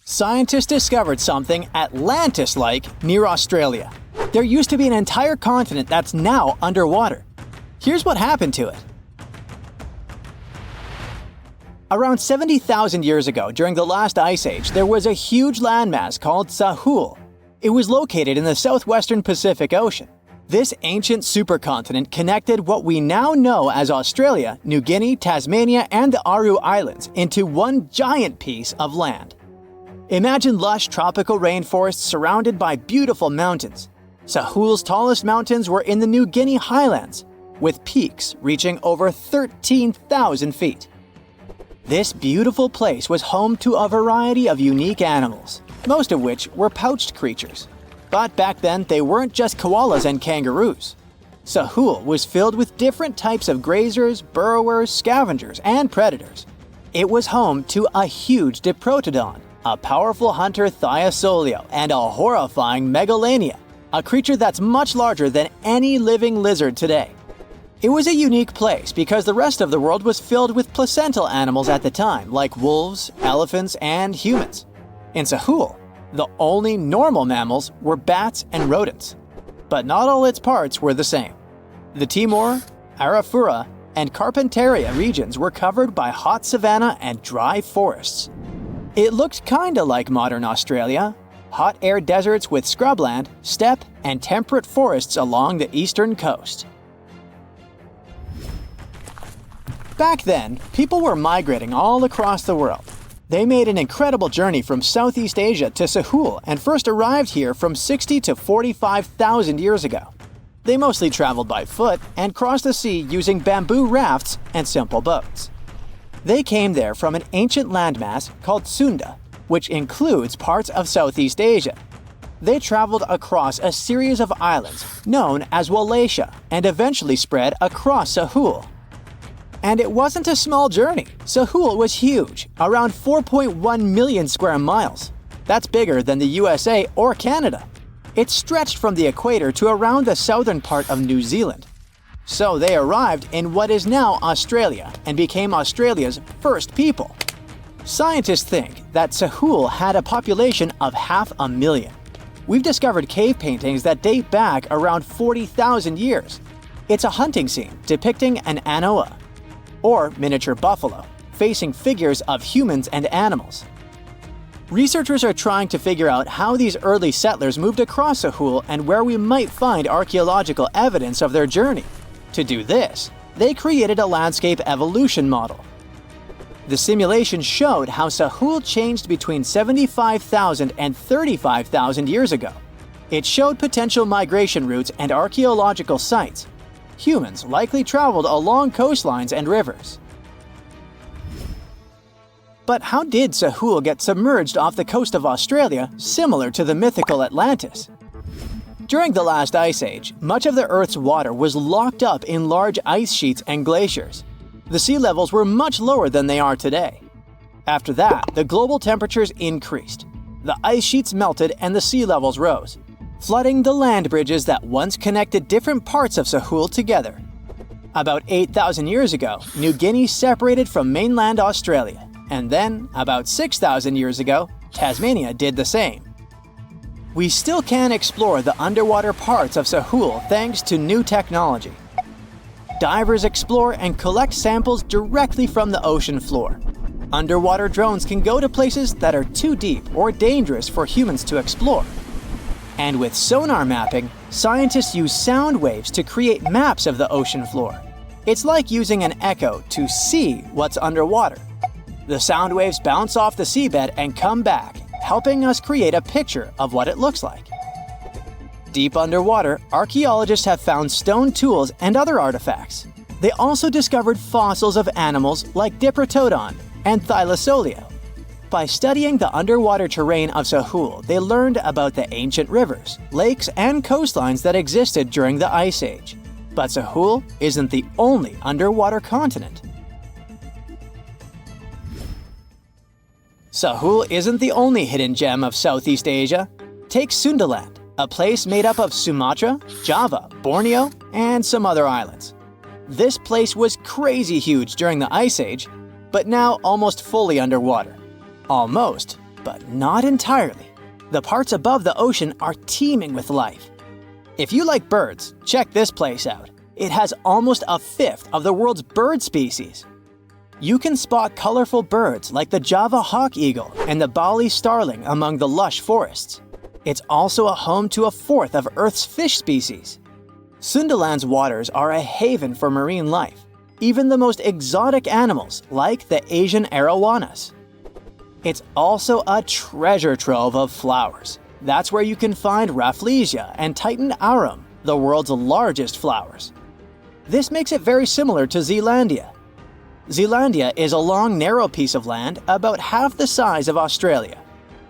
Scientists discovered something Atlantis-like near Australia. There used to be an entire continent that's now underwater. Here's what happened to it. Around 70,000 years ago, during the last ice age, there was a huge landmass called Sahul. It was located in the southwestern Pacific Ocean. This ancient supercontinent connected what we now know as Australia, New Guinea, Tasmania, and the Aru Islands into one giant piece of land. Imagine lush tropical rainforests surrounded by beautiful mountains. Sahul's tallest mountains were in the New Guinea highlands, with peaks reaching over 13,000 feet. This beautiful place was home to a variety of unique animals, most of which were pouched creatures. But back then, they weren't just koalas and kangaroos. Sahul was filled with different types of grazers, burrowers, scavengers, and predators. It was home to a huge diprotodon, a powerful hunter Thiosolio, and a horrifying megalania, a creature that's much larger than any living lizard today. It was a unique place because the rest of the world was filled with placental animals at the time, like wolves, elephants, and humans. In Sahul, the only normal mammals were bats and rodents. But not all its parts were the same. The Timor, Arafura, and Carpentaria regions were covered by hot savanna and dry forests. It looked kinda like modern Australia, hot air deserts with scrubland, steppe, and temperate forests along the eastern coast. Back then, people were migrating all across the world. They made an incredible journey from Southeast Asia to Sahul and first arrived here from 60 to 45,000 years ago. They mostly traveled by foot and crossed the sea using bamboo rafts and simple boats. They came there from an ancient landmass called Sunda, which includes parts of Southeast Asia. They traveled across a series of islands known as Wallachia and eventually spread across Sahul. And it wasn't a small journey. Sahul was huge, around 4.1 million square miles. That's bigger than the USA or Canada. It stretched from the equator to around the southern part of New Zealand. So they arrived in what is now Australia and became Australia's first people. Scientists think that Sahul had a population of 500,000. We've discovered cave paintings that date back around 40,000 years. It's a hunting scene depicting an anoa, or miniature buffalo, facing figures of humans and animals. Researchers are trying to figure out how these early settlers moved across Sahul and where we might find archaeological evidence of their journey. To do this, they created a landscape evolution model. The simulation showed how Sahul changed between 75,000 and 35,000 years ago. It showed potential migration routes and archaeological sites. Humans likely traveled along coastlines and rivers. But how did Sahul get submerged off the coast of Australia, similar to the mythical Atlantis? During the last ice age, much of the Earth's water was locked up in large ice sheets and glaciers. The sea levels were much lower than they are today. After that, the global temperatures increased. The ice sheets melted and the sea levels rose, flooding the land bridges that once connected different parts of Sahul together. About 8,000 years ago, New Guinea separated from mainland Australia, and then, about 6,000 years ago, Tasmania did the same. We still can explore the underwater parts of Sahul thanks to new technology. Divers explore and collect samples directly from the ocean floor. Underwater drones can go to places that are too deep or dangerous for humans to explore. And with sonar mapping, scientists use sound waves to create maps of the ocean floor. It's like using an echo to see what's underwater. The sound waves bounce off the seabed and come back, helping us create a picture of what it looks like. Deep underwater, archaeologists have found stone tools and other artifacts. They also discovered fossils of animals like Diprotodon and Thylasolio. By studying the underwater terrain of Sahul, they learned about the ancient rivers, lakes, and coastlines that existed during the Ice Age. But Sahul isn't the only underwater continent. Sahul isn't the only hidden gem of Southeast Asia. Take Sundaland, a place made up of Sumatra, Java, Borneo, and some other islands. This place was crazy huge during the Ice Age, but now almost fully underwater. Almost, but not entirely. The parts above the ocean are teeming with life. If you like birds, check this place out. It has almost a fifth of the world's bird species. You can spot colorful birds like the Java hawk eagle and the Bali starling among the lush forests. It's also a home to a fourth of Earth's fish species. Sundaland's waters are a haven for marine life, even the most exotic animals like the Asian arowanas. It's also a treasure trove of flowers. That's where you can find Rafflesia and Titan arum, the world's largest flowers. This makes it very similar to Zealandia. Zealandia is a long, narrow piece of land about half the size of Australia.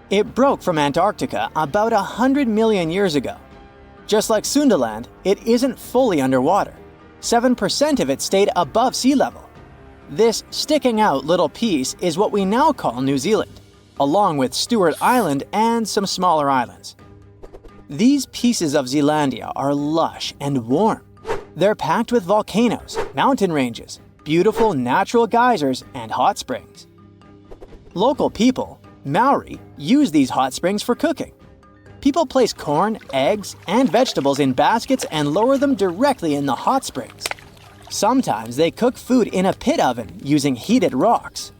It broke from Antarctica about 100 million years ago. Just like Sundaland, it isn't fully underwater. 7% of it stayed above sea level. This sticking out little piece is what we now call New Zealand, along with Stewart Island and some smaller islands. These pieces of Zealandia are lush and warm. They're packed with volcanoes, mountain ranges, beautiful natural geysers, and hot springs. Local people, Maori, use these hot springs for cooking. People place corn, eggs, and vegetables in baskets and lower them directly in the hot springs. Sometimes they cook food in a pit oven using heated rocks.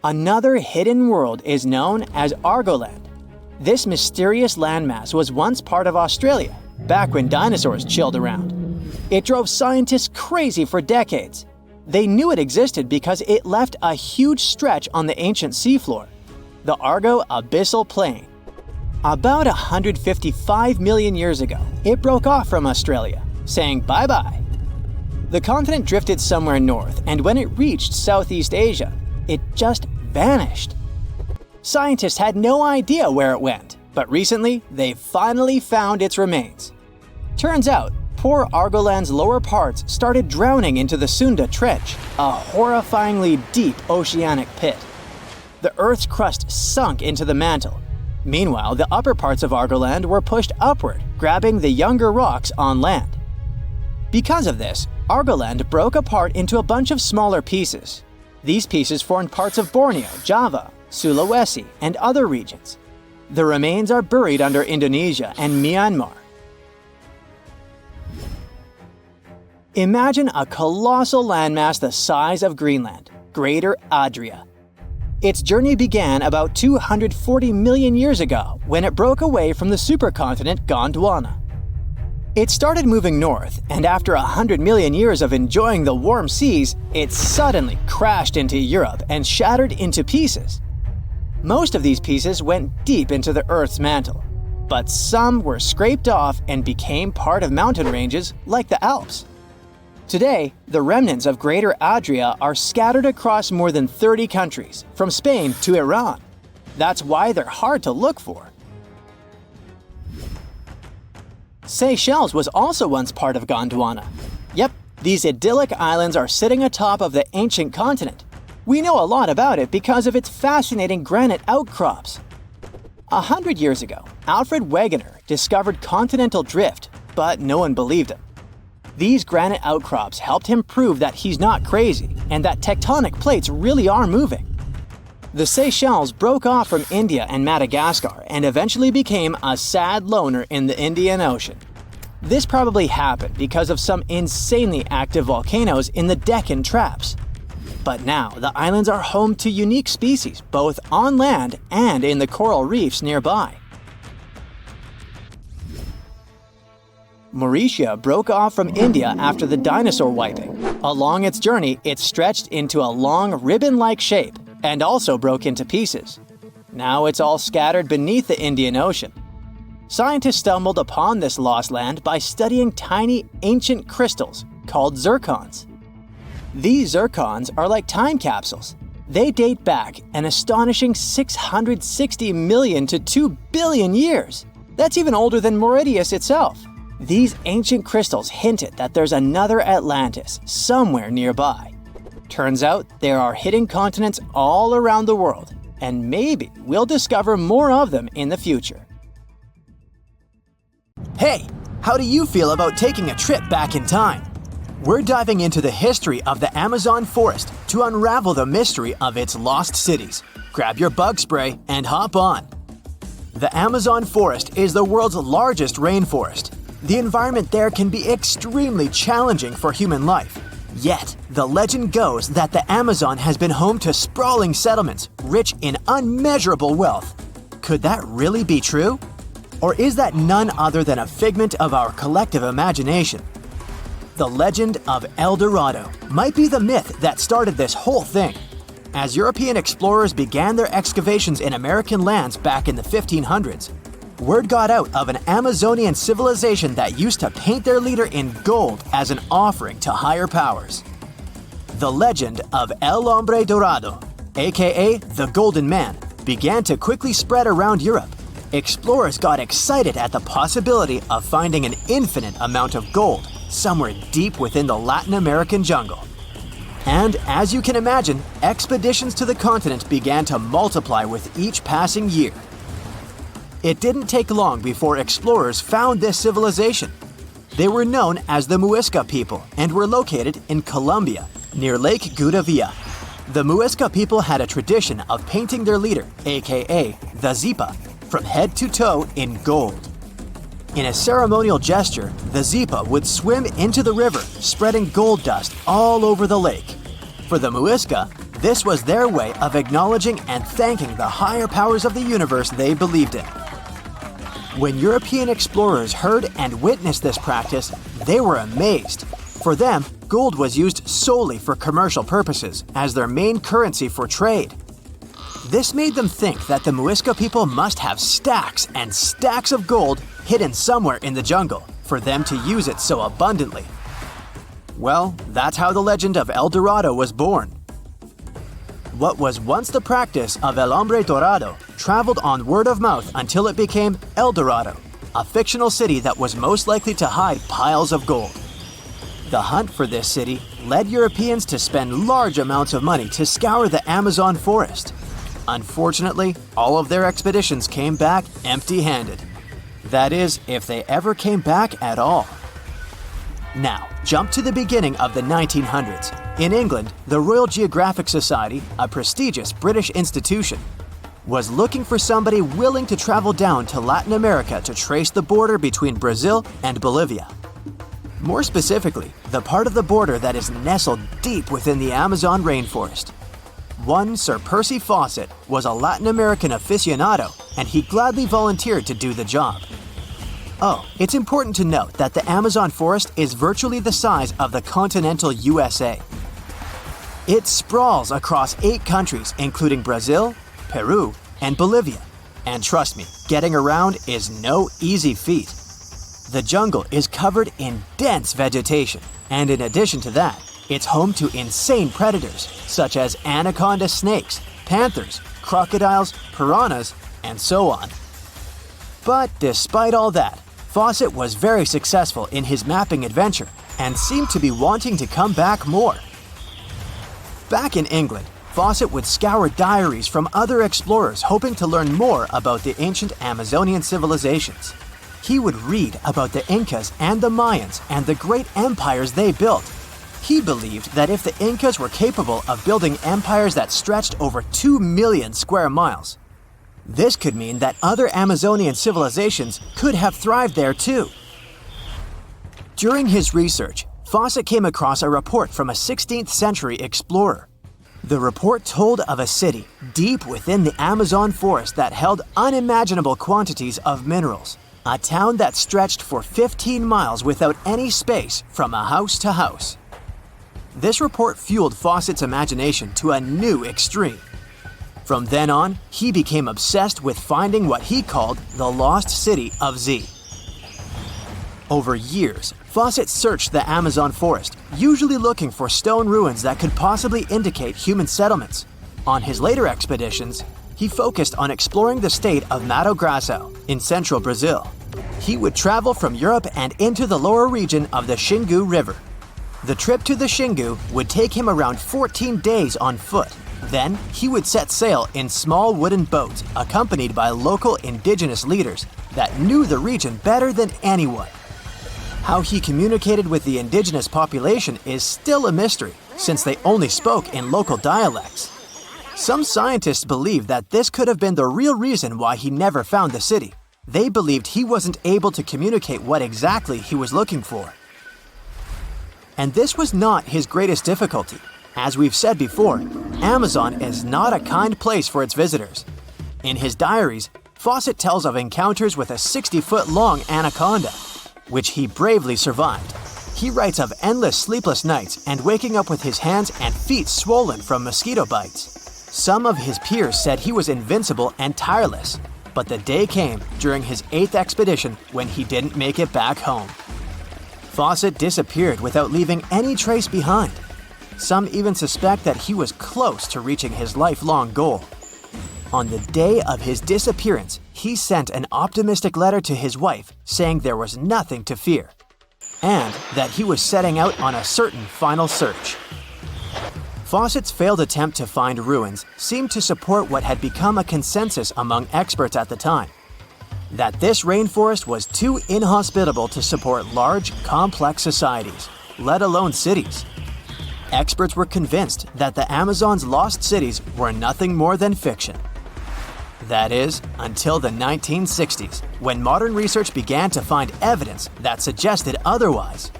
Another hidden world is known as Argoland. This mysterious landmass was once part of Australia, back when dinosaurs chilled around. It drove scientists crazy for decades. They knew it existed because it left a huge stretch on the ancient seafloor, the Argo Abyssal Plain. About 155 million years ago, it broke off from Australia, saying bye-bye. The continent drifted somewhere north, and when it reached Southeast Asia, it just vanished. Scientists had no idea where it went, but recently they finally found its remains. Turns out, poor Argoland's lower parts started drowning into the Sunda Trench, a horrifyingly deep oceanic pit. The Earth's crust sunk into the mantle. Meanwhile, the upper parts of Argoland were pushed upward, grabbing the younger rocks on land. Because of this, Argoland broke apart into a bunch of smaller pieces. These pieces formed parts of Borneo, Java, Sulawesi, and other regions. The remains are buried under Indonesia and Myanmar. Imagine a colossal landmass the size of Greenland, Greater Adria. Its journey began about 240 million years ago when it broke away from the supercontinent Gondwana. It started moving north, and after 100 million years of enjoying the warm seas, it suddenly crashed into Europe and shattered into pieces. Most of these pieces went deep into the Earth's mantle, but some were scraped off and became part of mountain ranges like the Alps. Today, the remnants of Greater Adria are scattered across more than 30 countries, from Spain to Iran. That's why they're hard to look for. Seychelles was also once part of Gondwana. Yep, these idyllic islands are sitting atop of the ancient continent. We know a lot about it because of its fascinating granite outcrops. 100 years ago, Alfred Wegener discovered continental drift, but no one believed him. These granite outcrops helped him prove that he's not crazy and that tectonic plates really are moving. The Seychelles broke off from India and Madagascar and eventually became a sad loner in the Indian Ocean. This probably happened because of some insanely active volcanoes in the Deccan Traps. But now, the islands are home to unique species both on land and in the coral reefs nearby. Mauritius broke off from India after the dinosaur wiping. Along its journey, it stretched into a long ribbon-like shape and also broke into pieces. Now it's all scattered beneath the Indian Ocean. Scientists stumbled upon this lost land by studying tiny ancient crystals called zircons. These zircons are like time capsules. They date back an astonishing 660 million to 2 billion years. That's even older than Mauritius itself. These ancient crystals hinted that there's another Atlantis somewhere nearby. Turns out there are hidden continents all around the world, and maybe we'll discover more of them in the future. Hey, how do you feel about taking a trip back in time? We're diving into the history of the Amazon forest to unravel the mystery of its lost cities. Grab your bug spray and hop on. The Amazon forest is the world's largest rainforest. The environment there can be extremely challenging for human life. Yet, the legend goes that the Amazon has been home to sprawling settlements rich in unmeasurable wealth. Could that really be true? Or is that none other than a figment of our collective imagination? The legend of El Dorado might be the myth that started this whole thing. As European explorers began their excavations in American lands back in the 1500s, word got out of an Amazonian civilization that used to paint their leader in gold as an offering to higher powers. The legend of El Hombre Dorado, aka the Golden Man, began to quickly spread around Europe. Explorers got excited at the possibility of finding an infinite amount of gold somewhere deep within the Latin American jungle. And as you can imagine, expeditions to the continent began to multiply with each passing year. It didn't take long before explorers found this civilization. They were known as the Muisca people and were located in Colombia, near Lake Gudavia. The Muisca people had a tradition of painting their leader, aka the Zipa, from head to toe in gold. In a ceremonial gesture, the Zipa would swim into the river, spreading gold dust all over the lake. For the Muisca, this was their way of acknowledging and thanking the higher powers of the universe they believed in. When European explorers heard and witnessed this practice, they were amazed. For them, gold was used solely for commercial purposes as their main currency for trade. This made them think that the Muisca people must have stacks and stacks of gold hidden somewhere in the jungle for them to use it so abundantly. Well, that's how the legend of El Dorado was born. What was once the practice of El Hombre Dorado traveled on word of mouth until it became El Dorado, a fictional city that was most likely to hide piles of gold. The hunt for this city led Europeans to spend large amounts of money to scour the Amazon forest. Unfortunately, all of their expeditions came back empty-handed. That is, if they ever came back at all. Now, jump to the beginning of the 1900s. In England, the Royal Geographic Society, a prestigious British institution, was looking for somebody willing to travel down to Latin America to trace the border between Brazil and Bolivia. More specifically, the part of the border that is nestled deep within the Amazon rainforest. One Sir Percy Fawcett was a Latin American aficionado, and he gladly volunteered to do the job. Oh, it's important to note that the Amazon forest is virtually the size of the continental USA. It sprawls across 8 countries, including Brazil, Peru, and Bolivia. And trust me, getting around is no easy feat. The jungle is covered in dense vegetation, and in addition to that, it's home to insane predators such as anaconda snakes, panthers, crocodiles, piranhas, and so on. But despite all that, Fawcett was very successful in his mapping adventure and seemed to be wanting to come back more. Back in England, Fawcett would scour diaries from other explorers hoping to learn more about the ancient Amazonian civilizations. He would read about the Incas and the Mayans and the great empires they built. He believed that if the Incas were capable of building empires that stretched over 2 million square miles, this could mean that other Amazonian civilizations could have thrived there too. During his research, Fawcett came across a report from a 16th century explorer. The report told of a city deep within the Amazon forest that held unimaginable quantities of minerals, a town that stretched for 15 miles without any space from a house to house. This report fueled Fawcett's imagination to a new extreme. From then on, he became obsessed with finding what he called the lost city of Z. Over years, Fawcett searched the Amazon forest, usually looking for stone ruins that could possibly indicate human settlements. On his later expeditions, he focused on exploring the state of Mato Grosso in central Brazil. He would travel from Europe and into the lower region of the Xingu River. The trip to the Xingu would take him around 14 days on foot. Then, he would set sail in small wooden boats accompanied by local indigenous leaders that knew the region better than anyone. How he communicated with the indigenous population is still a mystery, since they only spoke in local dialects. Some scientists believe that this could have been the real reason why he never found the city. They believed he wasn't able to communicate what exactly he was looking for. And this was not his greatest difficulty. As we've said before, Amazon is not a kind place for its visitors. In his diaries, Fawcett tells of encounters with a 60-foot-long anaconda, which he bravely survived. He writes of endless sleepless nights and waking up with his hands and feet swollen from mosquito bites. Some of his peers said he was invincible and tireless, but the day came during his 8th expedition when he didn't make it back home. Fawcett disappeared without leaving any trace behind. Some even suspect that he was close to reaching his lifelong goal. On the day of his disappearance, he sent an optimistic letter to his wife saying there was nothing to fear, and that he was setting out on a certain final search. Fawcett's failed attempt to find ruins seemed to support what had become a consensus among experts at the time, that this rainforest was too inhospitable to support large, complex societies, let alone cities. Experts were convinced that the Amazon's lost cities were nothing more than fiction. That is, until the 1960s, when modern research began to find evidence that suggested otherwise.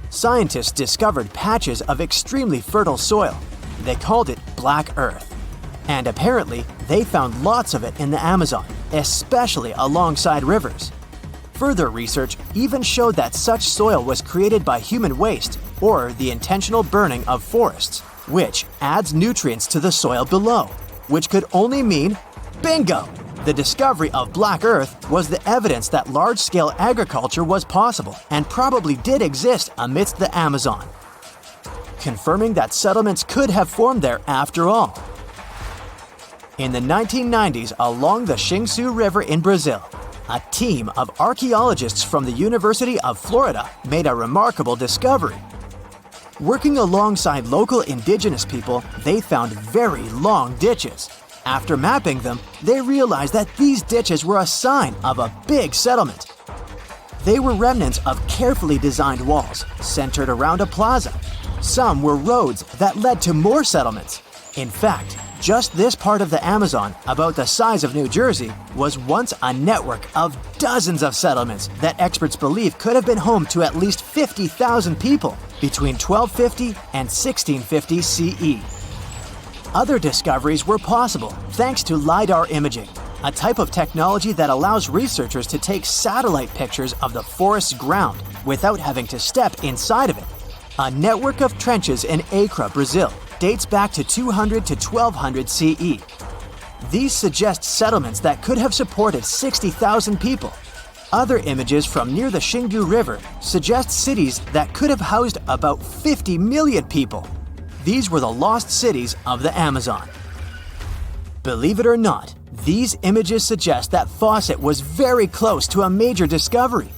Scientists discovered patches of extremely fertile soil. They called it Black Earth. And apparently, they found lots of it in the Amazon, especially alongside rivers. Further research even showed that such soil was created by human waste or the intentional burning of forests, which adds nutrients to the soil below, which could only mean bingo! The discovery of Black Earth was the evidence that large-scale agriculture was possible and probably did exist amidst the Amazon, confirming that settlements could have formed there after all. In the 1990s, along the Xingsu River in Brazil, a team of archaeologists from the University of Florida made a remarkable discovery. Working alongside local indigenous people, they found very long ditches. After mapping them, they realized that these ditches were a sign of a big settlement. They were remnants of carefully designed walls centered around a plaza. Some were roads that led to more settlements. In fact, just this part of the Amazon, about the size of New Jersey, was once a network of dozens of settlements that experts believe could have been home to at least 50,000 people between 1250 and 1650 CE. Other discoveries were possible thanks to LiDAR imaging, a type of technology that allows researchers to take satellite pictures of the forest's ground without having to step inside of it. A network of trenches in Acre, Brazil, dates back to 200 to 1200 CE. These suggest settlements that could have supported 60,000 people. Other images from near the Xingu River suggest cities that could have housed about 50 million people. These were the lost cities of the Amazon. Believe it or not, these images suggest that Fawcett was very close to a major discovery.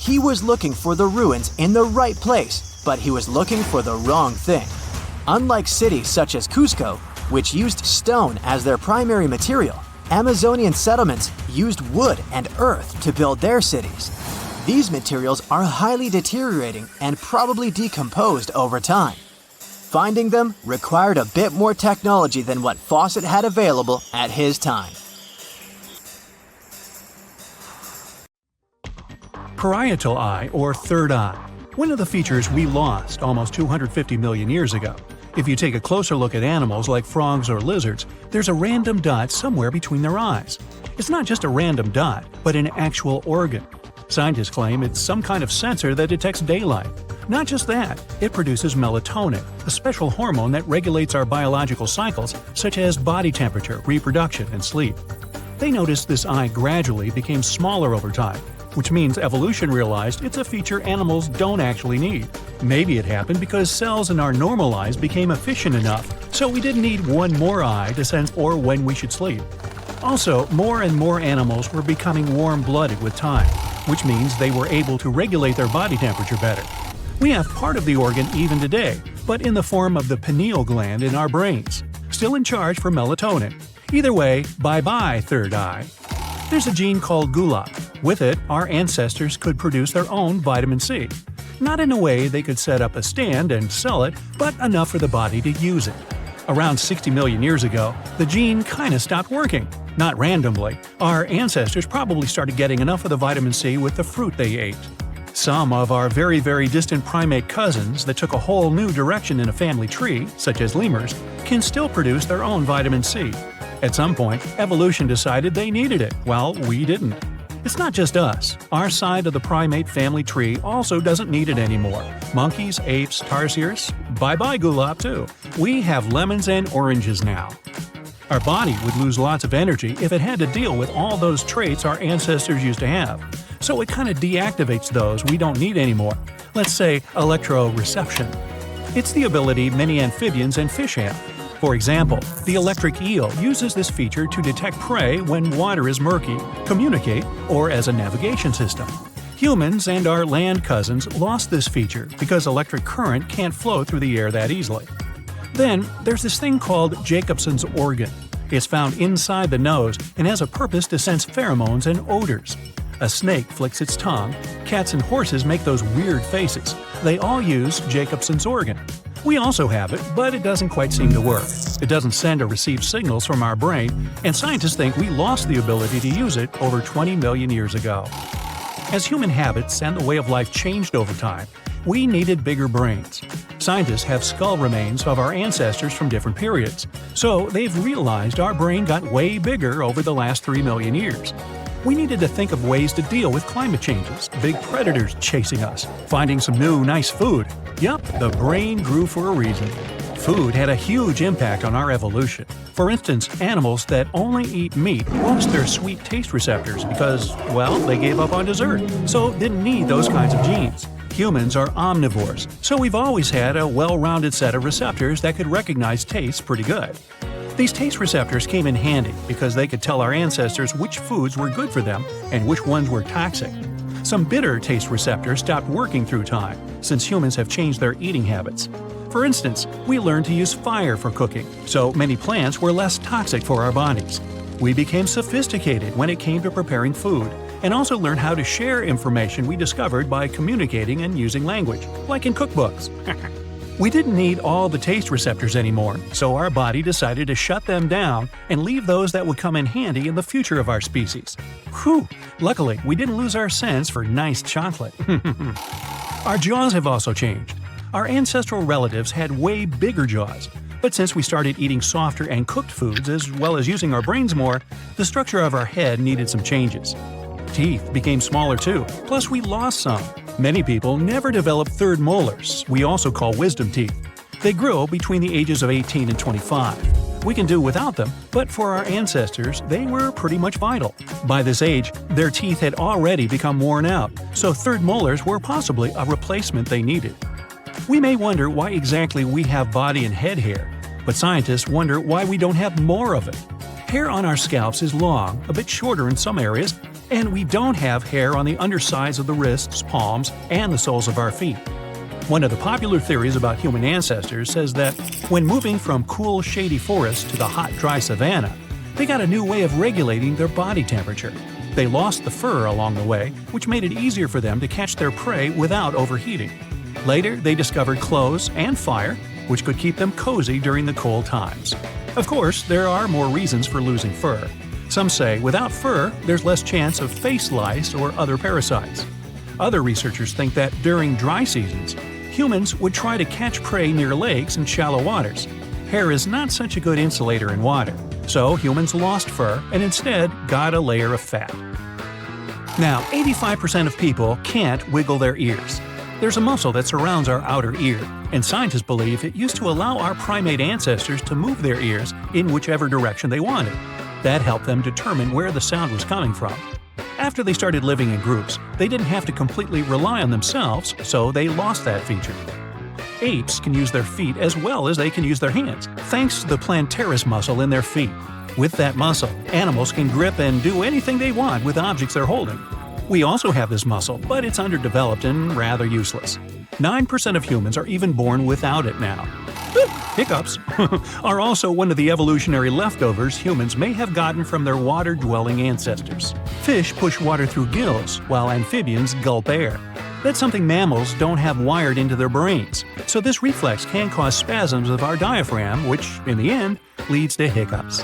He was looking for the ruins in the right place, but he was looking for the wrong thing. Unlike cities such as Cusco, which used stone as their primary material, Amazonian settlements used wood and earth to build their cities. These materials are highly deteriorating and probably decomposed over time. Finding them required a bit more technology than what Fawcett had available at his time. Parietal eye, or third eye, one of the features we lost almost 250 million years ago. If you take a closer look at animals like frogs or lizards, there's a random dot somewhere between their eyes. It's not just a random dot, but an actual organ. Scientists claim it's some kind of sensor that detects daylight. Not just that, it produces melatonin, a special hormone that regulates our biological cycles such as body temperature, reproduction, and sleep. They noticed this eye gradually became smaller over time, which means evolution realized it's a feature animals don't actually need. Maybe it happened because cells in our normal eyes became efficient enough, so we didn't need one more eye to sense or when we should sleep. Also, more and more animals were becoming warm-blooded with time, which means they were able to regulate their body temperature better. We have part of the organ even today, but in the form of the pineal gland in our brains, still in charge for melatonin. Either way, bye-bye, third eye. There's a gene called GULA. With it, our ancestors could produce their own vitamin C. Not in a way they could set up a stand and sell it, but enough for the body to use it. Around 60 million years ago, the gene kinda stopped working. Not randomly. Our ancestors probably started getting enough of the vitamin C with the fruit they ate. Some of our very, very distant primate cousins that took a whole new direction in a family tree, such as lemurs, can still produce their own vitamin C. At some point, evolution decided they needed it, while we didn't. It's not just us. Our side of the primate family tree also doesn't need it anymore. Monkeys, apes, tarsiers, bye-bye gulab too. We have lemons and oranges now. Our body would lose lots of energy if it had to deal with all those traits our ancestors used to have. So it kind of deactivates those we don't need anymore. Let's say electroreception. It's the ability many amphibians and fish have. For example, the electric eel uses this feature to detect prey when water is murky, communicate, or as a navigation system. Humans and our land cousins lost this feature because electric current can't flow through the air that easily. Then, there's this thing called Jacobson's organ. It's found inside the nose and has a purpose to sense pheromones and odors. A snake flicks its tongue. Cats and horses make those weird faces. They all use Jacobson's organ. We also have it, but it doesn't quite seem to work. It doesn't send or receive signals from our brain, and scientists think we lost the ability to use it over 20 million years ago. As human habits and the way of life changed over time, we needed bigger brains. Scientists have skull remains of our ancestors from different periods, so they've realized our brain got way bigger over the last 3 million years. We needed to think of ways to deal with climate changes, big predators chasing us, finding some new, nice food. Yup, the brain grew for a reason. Food had a huge impact on our evolution. For instance, animals that only eat meat lost their sweet taste receptors because, well, they gave up on dessert, so didn't need those kinds of genes. Humans are omnivores, so we've always had a well-rounded set of receptors that could recognize taste pretty good. These taste receptors came in handy because they could tell our ancestors which foods were good for them and which ones were toxic. Some bitter taste receptors stopped working through time, since humans have changed their eating habits. For instance, we learned to use fire for cooking, so many plants were less toxic for our bodies. We became sophisticated when it came to preparing food, and also learned how to share information we discovered by communicating and using language, like in cookbooks. We didn't need all the taste receptors anymore, so our body decided to shut them down and leave those that would come in handy in the future of our species. Whew! Luckily, we didn't lose our sense for nice chocolate. Our jaws have also changed. Our ancestral relatives had way bigger jaws, but since we started eating softer and cooked foods as well as using our brains more, the structure of our head needed some changes. Teeth became smaller too, plus we lost some. Many people never developed third molars, we also call wisdom teeth. They grew between the ages of 18 and 25. We can do without them, but for our ancestors, they were pretty much vital. By this age, their teeth had already become worn out, so third molars were possibly a replacement they needed. We may wonder why exactly we have body and head hair, but scientists wonder why we don't have more of it. Hair on our scalps is long, a bit shorter in some areas, and we don't have hair on the undersides of the wrists, palms, and the soles of our feet. One of the popular theories about human ancestors says that when moving from cool, shady forests to the hot, dry savanna, they got a new way of regulating their body temperature. They lost the fur along the way, which made it easier for them to catch their prey without overheating. Later, they discovered clothes and fire, which could keep them cozy during the cold times. Of course, there are more reasons for losing fur. Some say without fur, there's less chance of face lice or other parasites. Other researchers think that during dry seasons, humans would try to catch prey near lakes and shallow waters. Hair is not such a good insulator in water, so humans lost fur and instead got a layer of fat. Now, 85% of people can't wiggle their ears. There's a muscle that surrounds our outer ear, and scientists believe it used to allow our primate ancestors to move their ears in whichever direction they wanted. That helped them determine where the sound was coming from. After they started living in groups, they didn't have to completely rely on themselves, so they lost that feature. Apes can use their feet as well as they can use their hands, thanks to the plantaris muscle in their feet. With that muscle, animals can grip and do anything they want with objects they're holding. We also have this muscle, but it's underdeveloped and rather useless. 9% of humans are even born without it now. Hiccups are also one of the evolutionary leftovers humans may have gotten from their water-dwelling ancestors. Fish push water through gills, while amphibians gulp air. That's something mammals don't have wired into their brains, so this reflex can cause spasms of our diaphragm, which, in the end, leads to hiccups.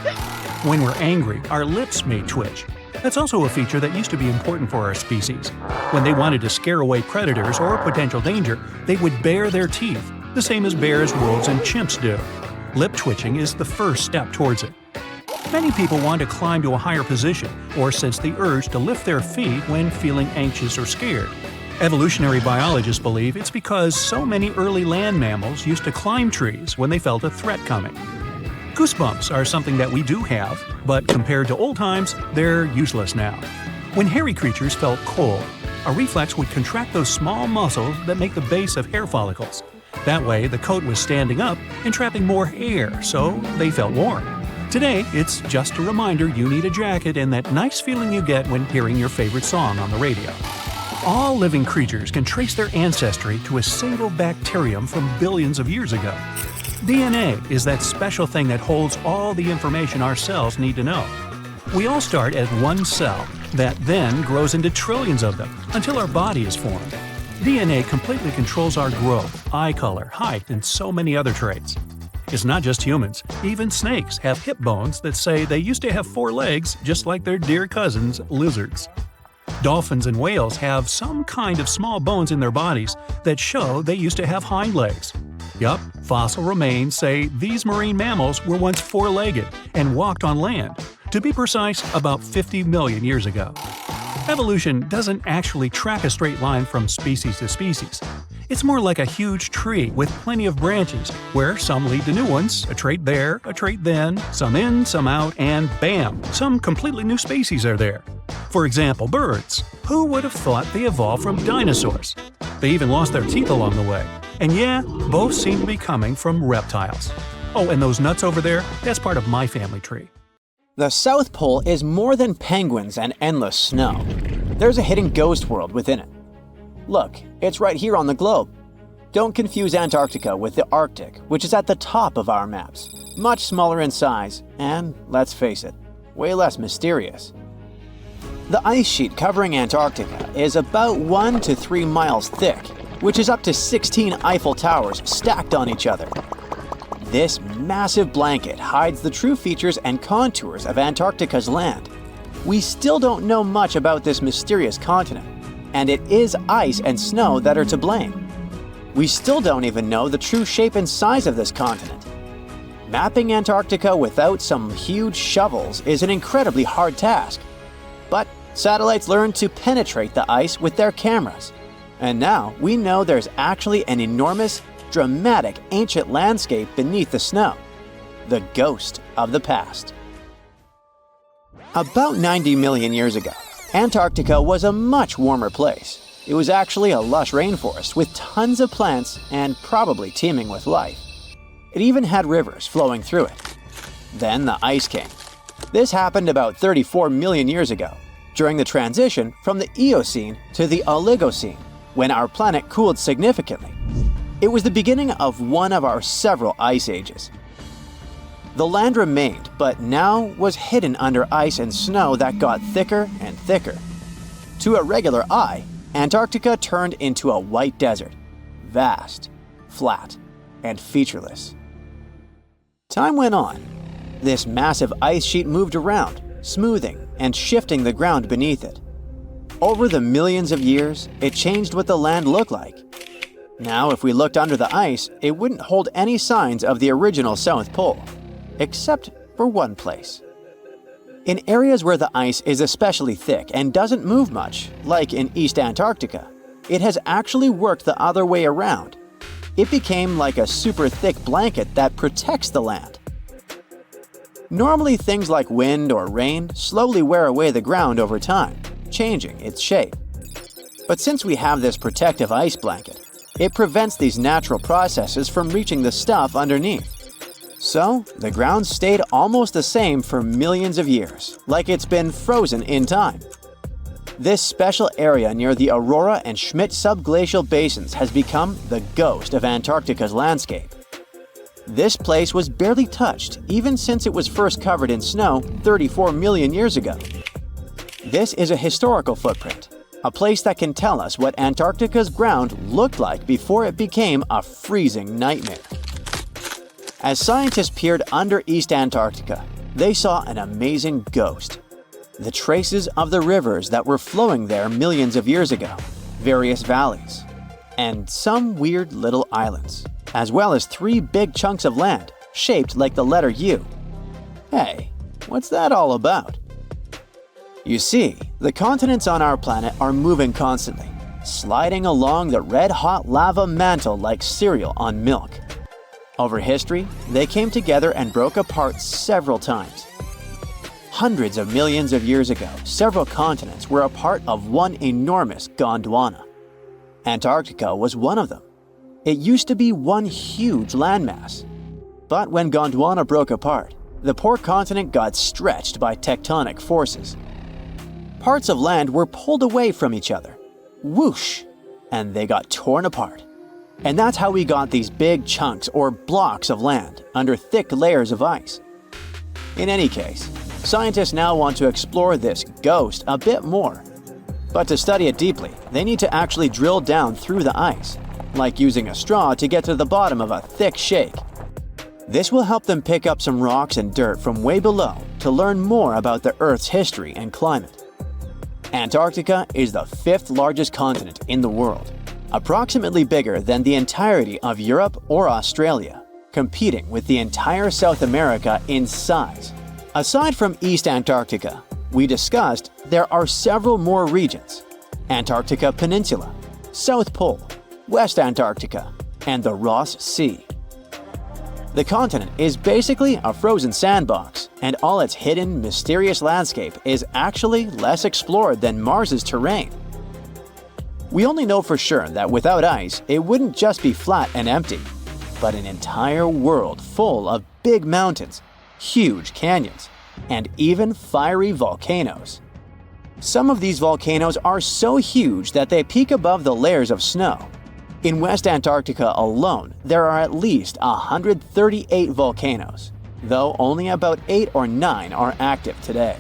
When we're angry, our lips may twitch. That's also a feature that used to be important for our species. When they wanted to scare away predators or potential danger, they would bare their teeth, the same as bears, wolves, and chimps do. Lip twitching is the first step towards it. Many people want to climb to a higher position or sense the urge to lift their feet when feeling anxious or scared. Evolutionary biologists believe it's because so many early land mammals used to climb trees when they felt a threat coming. Goosebumps are something that we do have, but compared to old times, they're useless now. When hairy creatures felt cold, a reflex would contract those small muscles that make the base of hair follicles. That way, the coat was standing up and trapping more air, so they felt warm. Today, it's just a reminder you need a jacket and that nice feeling you get when hearing your favorite song on the radio. All living creatures can trace their ancestry to a single bacterium from billions of years ago. DNA is that special thing that holds all the information our cells need to know. We all start as one cell that then grows into trillions of them until our body is formed. DNA completely controls our growth, eye color, height, and so many other traits. It's not just humans. Even snakes have hip bones that say they used to have 4 legs, just like their dear cousins, lizards. Dolphins and whales have some kind of small bones in their bodies that show they used to have hind legs. Yup, fossil remains say these marine mammals were once 4-legged and walked on land. To be precise, about 50 million years ago. Evolution doesn't actually track a straight line from species to species. It's more like a huge tree with plenty of branches, where some lead to new ones, a trait there, a trait then, some in, some out, and bam, some completely new species are there. For example, birds. Who would have thought they evolved from dinosaurs? They even lost their teeth along the way. And yeah, both seem to be coming from reptiles. Oh, and those nuts over there, that's part of my family tree. The South Pole is more than penguins and endless snow. There's a hidden ghost world within it. Look, it's right here on the globe. Don't confuse Antarctica with the Arctic, which is at the top of our maps. Much smaller in size, and, let's face it, way less mysterious. The ice sheet covering Antarctica is about 1 to 3 miles thick, which is up to 16 Eiffel Towers stacked on each other. This massive blanket hides the true features and contours of Antarctica's land. We still don't know much about this mysterious continent, and it is ice and snow that are to blame. We still don't even know the true shape and size of this continent. Mapping Antarctica without some huge shovels is an incredibly hard task. But satellites learned to penetrate the ice with their cameras. And now we know there's actually an enormous, dramatic ancient landscape beneath the snow. The ghost of the past. About 90 million years ago, Antarctica was a much warmer place. It was actually a lush rainforest with tons of plants and probably teeming with life. It even had rivers flowing through it. Then the ice came. This happened about 34 million years ago, during the transition from the Eocene to the Oligocene, when our planet cooled significantly. It was the beginning of one of our several ice ages. The land remained, but now was hidden under ice and snow that got thicker and thicker. To a regular eye, Antarctica turned into a white desert, vast, flat, and featureless. Time went on. This massive ice sheet moved around, smoothing and shifting the ground beneath it. Over the millions of years, it changed what the land looked like. Now, if we looked under the ice, it wouldn't hold any signs of the original South Pole, except for one place. In areas where the ice is especially thick and doesn't move much, like in East Antarctica, it has actually worked the other way around. It became like a super thick blanket that protects the land. Normally, things like wind or rain slowly wear away the ground over time, changing its shape. But since we have this protective ice blanket, it prevents these natural processes from reaching the stuff underneath. So, the ground stayed almost the same for millions of years, like it's been frozen in time. This special area near the Aurora and Schmidt subglacial basins has become the ghost of Antarctica's landscape. This place was barely touched even since it was first covered in snow 34 million years ago. This is a historical footprint, a place that can tell us what Antarctica's ground looked like before it became a freezing nightmare. As scientists peered under East Antarctica, they saw an amazing ghost. The traces of the rivers that were flowing there millions of years ago, various valleys, and some weird little islands, as well as 3 big chunks of land shaped like the letter U. Hey, What's that all about? You see, the continents on our planet are moving constantly, sliding along the red-hot lava mantle like cereal on milk. Over history, they came together and broke apart several times. Hundreds of millions of years ago, several continents were a part of one enormous Gondwana. Antarctica was one of them. It used to be one huge landmass. But when Gondwana broke apart, the poor continent got stretched by tectonic forces. Parts of land were pulled away from each other. Whoosh! And they got torn apart. And that's how we got these big chunks or blocks of land under thick layers of ice. In any case, scientists now want to explore this ghost a bit more. But to study it deeply, they need to actually drill down through the ice, like using a straw to get to the bottom of a thick shake. This will help them pick up some rocks and dirt from way below to learn more about the Earth's history and climate. Antarctica is the 5th largest continent in the world, approximately bigger than the entirety of Europe or Australia, competing with the entire South America in size. Aside from East Antarctica, we discussed there are several more regions: Antarctica Peninsula, South Pole, West Antarctica, and the Ross Sea. The continent is basically a frozen sandbox, and all its hidden, mysterious landscape is actually less explored than Mars's terrain. We only know for sure that without ice, it wouldn't just be flat and empty, but an entire world full of big mountains, huge canyons, and even fiery volcanoes. Some of these volcanoes are so huge that they peak above the layers of snow. In West Antarctica alone, there are at least 138 volcanoes, though only about 8 or 9 are active today.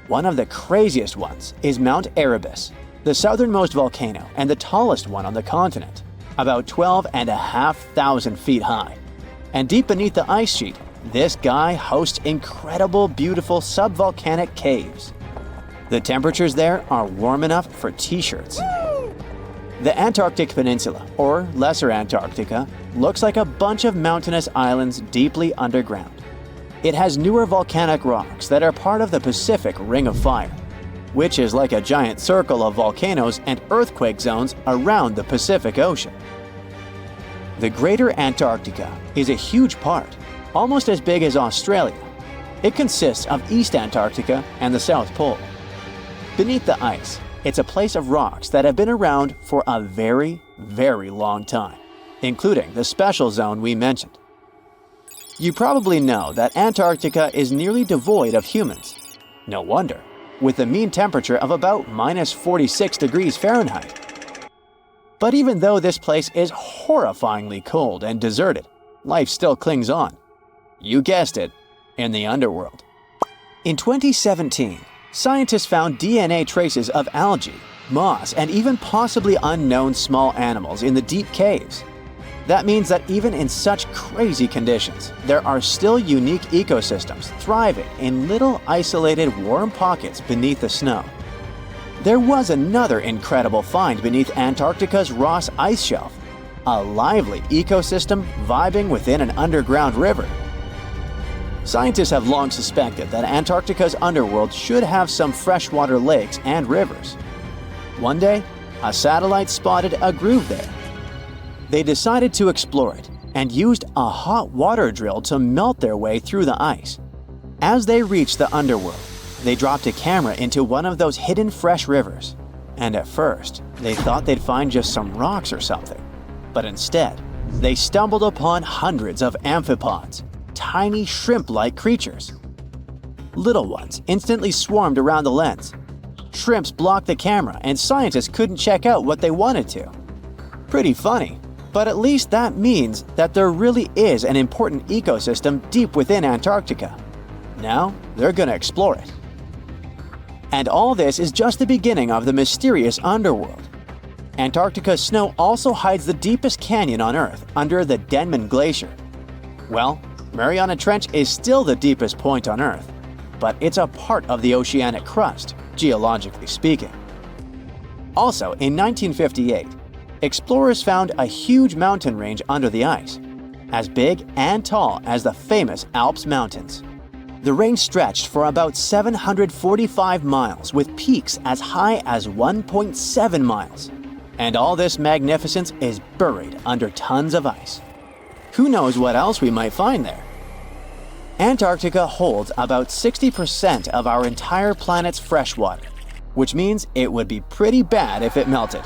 One of the craziest ones is Mount Erebus, the southernmost volcano and the tallest one on the continent, about 12,500 feet high. And deep beneath the ice sheet, this guy hosts incredible, beautiful subvolcanic caves. The temperatures there are warm enough for t-shirts. The Antarctic Peninsula, or Lesser Antarctica, looks like a bunch of mountainous islands deeply underground. It has newer volcanic rocks that are part of the Pacific Ring of Fire, which is like a giant circle of volcanoes and earthquake zones around the Pacific Ocean. The Greater Antarctica is a huge part, almost as big as Australia. It consists of East Antarctica and the South Pole. Beneath the ice, it's a place of rocks that have been around for a very, very long time, including the special zone we mentioned. You probably know that Antarctica is nearly devoid of humans. No wonder, with a mean temperature of about -46 degrees Fahrenheit. But even though this place is horrifyingly cold and deserted, life still clings on. You guessed it, in the underworld. In 2017, scientists found DNA traces of algae, moss, and even possibly unknown small animals in the deep caves. That means that even in such crazy conditions, there are still unique ecosystems thriving in little isolated warm pockets beneath the snow. There was another incredible find beneath Antarctica's Ross Ice Shelf, a lively ecosystem vibing within an underground river. Scientists have long suspected that Antarctica's underworld should have some freshwater lakes and rivers. One day, a satellite spotted a groove there. They decided to explore it and used a hot water drill to melt their way through the ice. As they reached the underworld, they dropped a camera into one of those hidden fresh rivers. And at first, they thought they'd find just some rocks or something. But instead, they stumbled upon hundreds of amphipods, tiny shrimp-like creatures. Little ones instantly swarmed around the lens. Shrimps blocked the camera and scientists couldn't check out what they wanted to. Pretty funny, but at least that means that there really is an important ecosystem deep within Antarctica. Now, they're gonna explore it. And all this is just the beginning of the mysterious underworld. Antarctica's snow also hides the deepest canyon on Earth under the Denman Glacier. Well, Mariana Trench is still the deepest point on Earth, but it's a part of the oceanic crust, geologically speaking. Also, in 1958, explorers found a huge mountain range under the ice, as big and tall as the famous Alps Mountains. The range stretched for about 745 miles with peaks as high as 1.7 miles. And all this magnificence is buried under tons of ice. Who knows what else we might find there? Antarctica holds about 60% of our entire planet's freshwater, which means it would be pretty bad if it melted.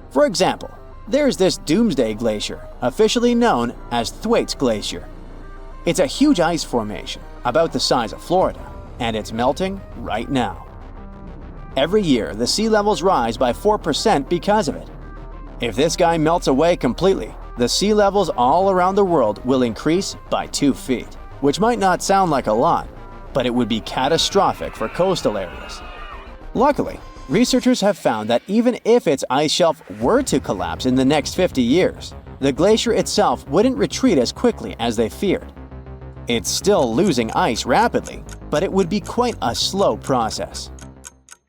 For example, there's this doomsday glacier, officially known as Thwaites Glacier. It's a huge ice formation, about the size of Florida, and it's melting right now. Every year, the sea levels rise by 4% because of it. If this guy melts away completely, the sea levels all around the world will increase by 2 feet, which might not sound like a lot, but it would be catastrophic for coastal areas. Luckily, researchers have found that even if its ice shelf were to collapse in the next 50 years, the glacier itself wouldn't retreat as quickly as they feared. It's still losing ice rapidly, but it would be quite a slow process.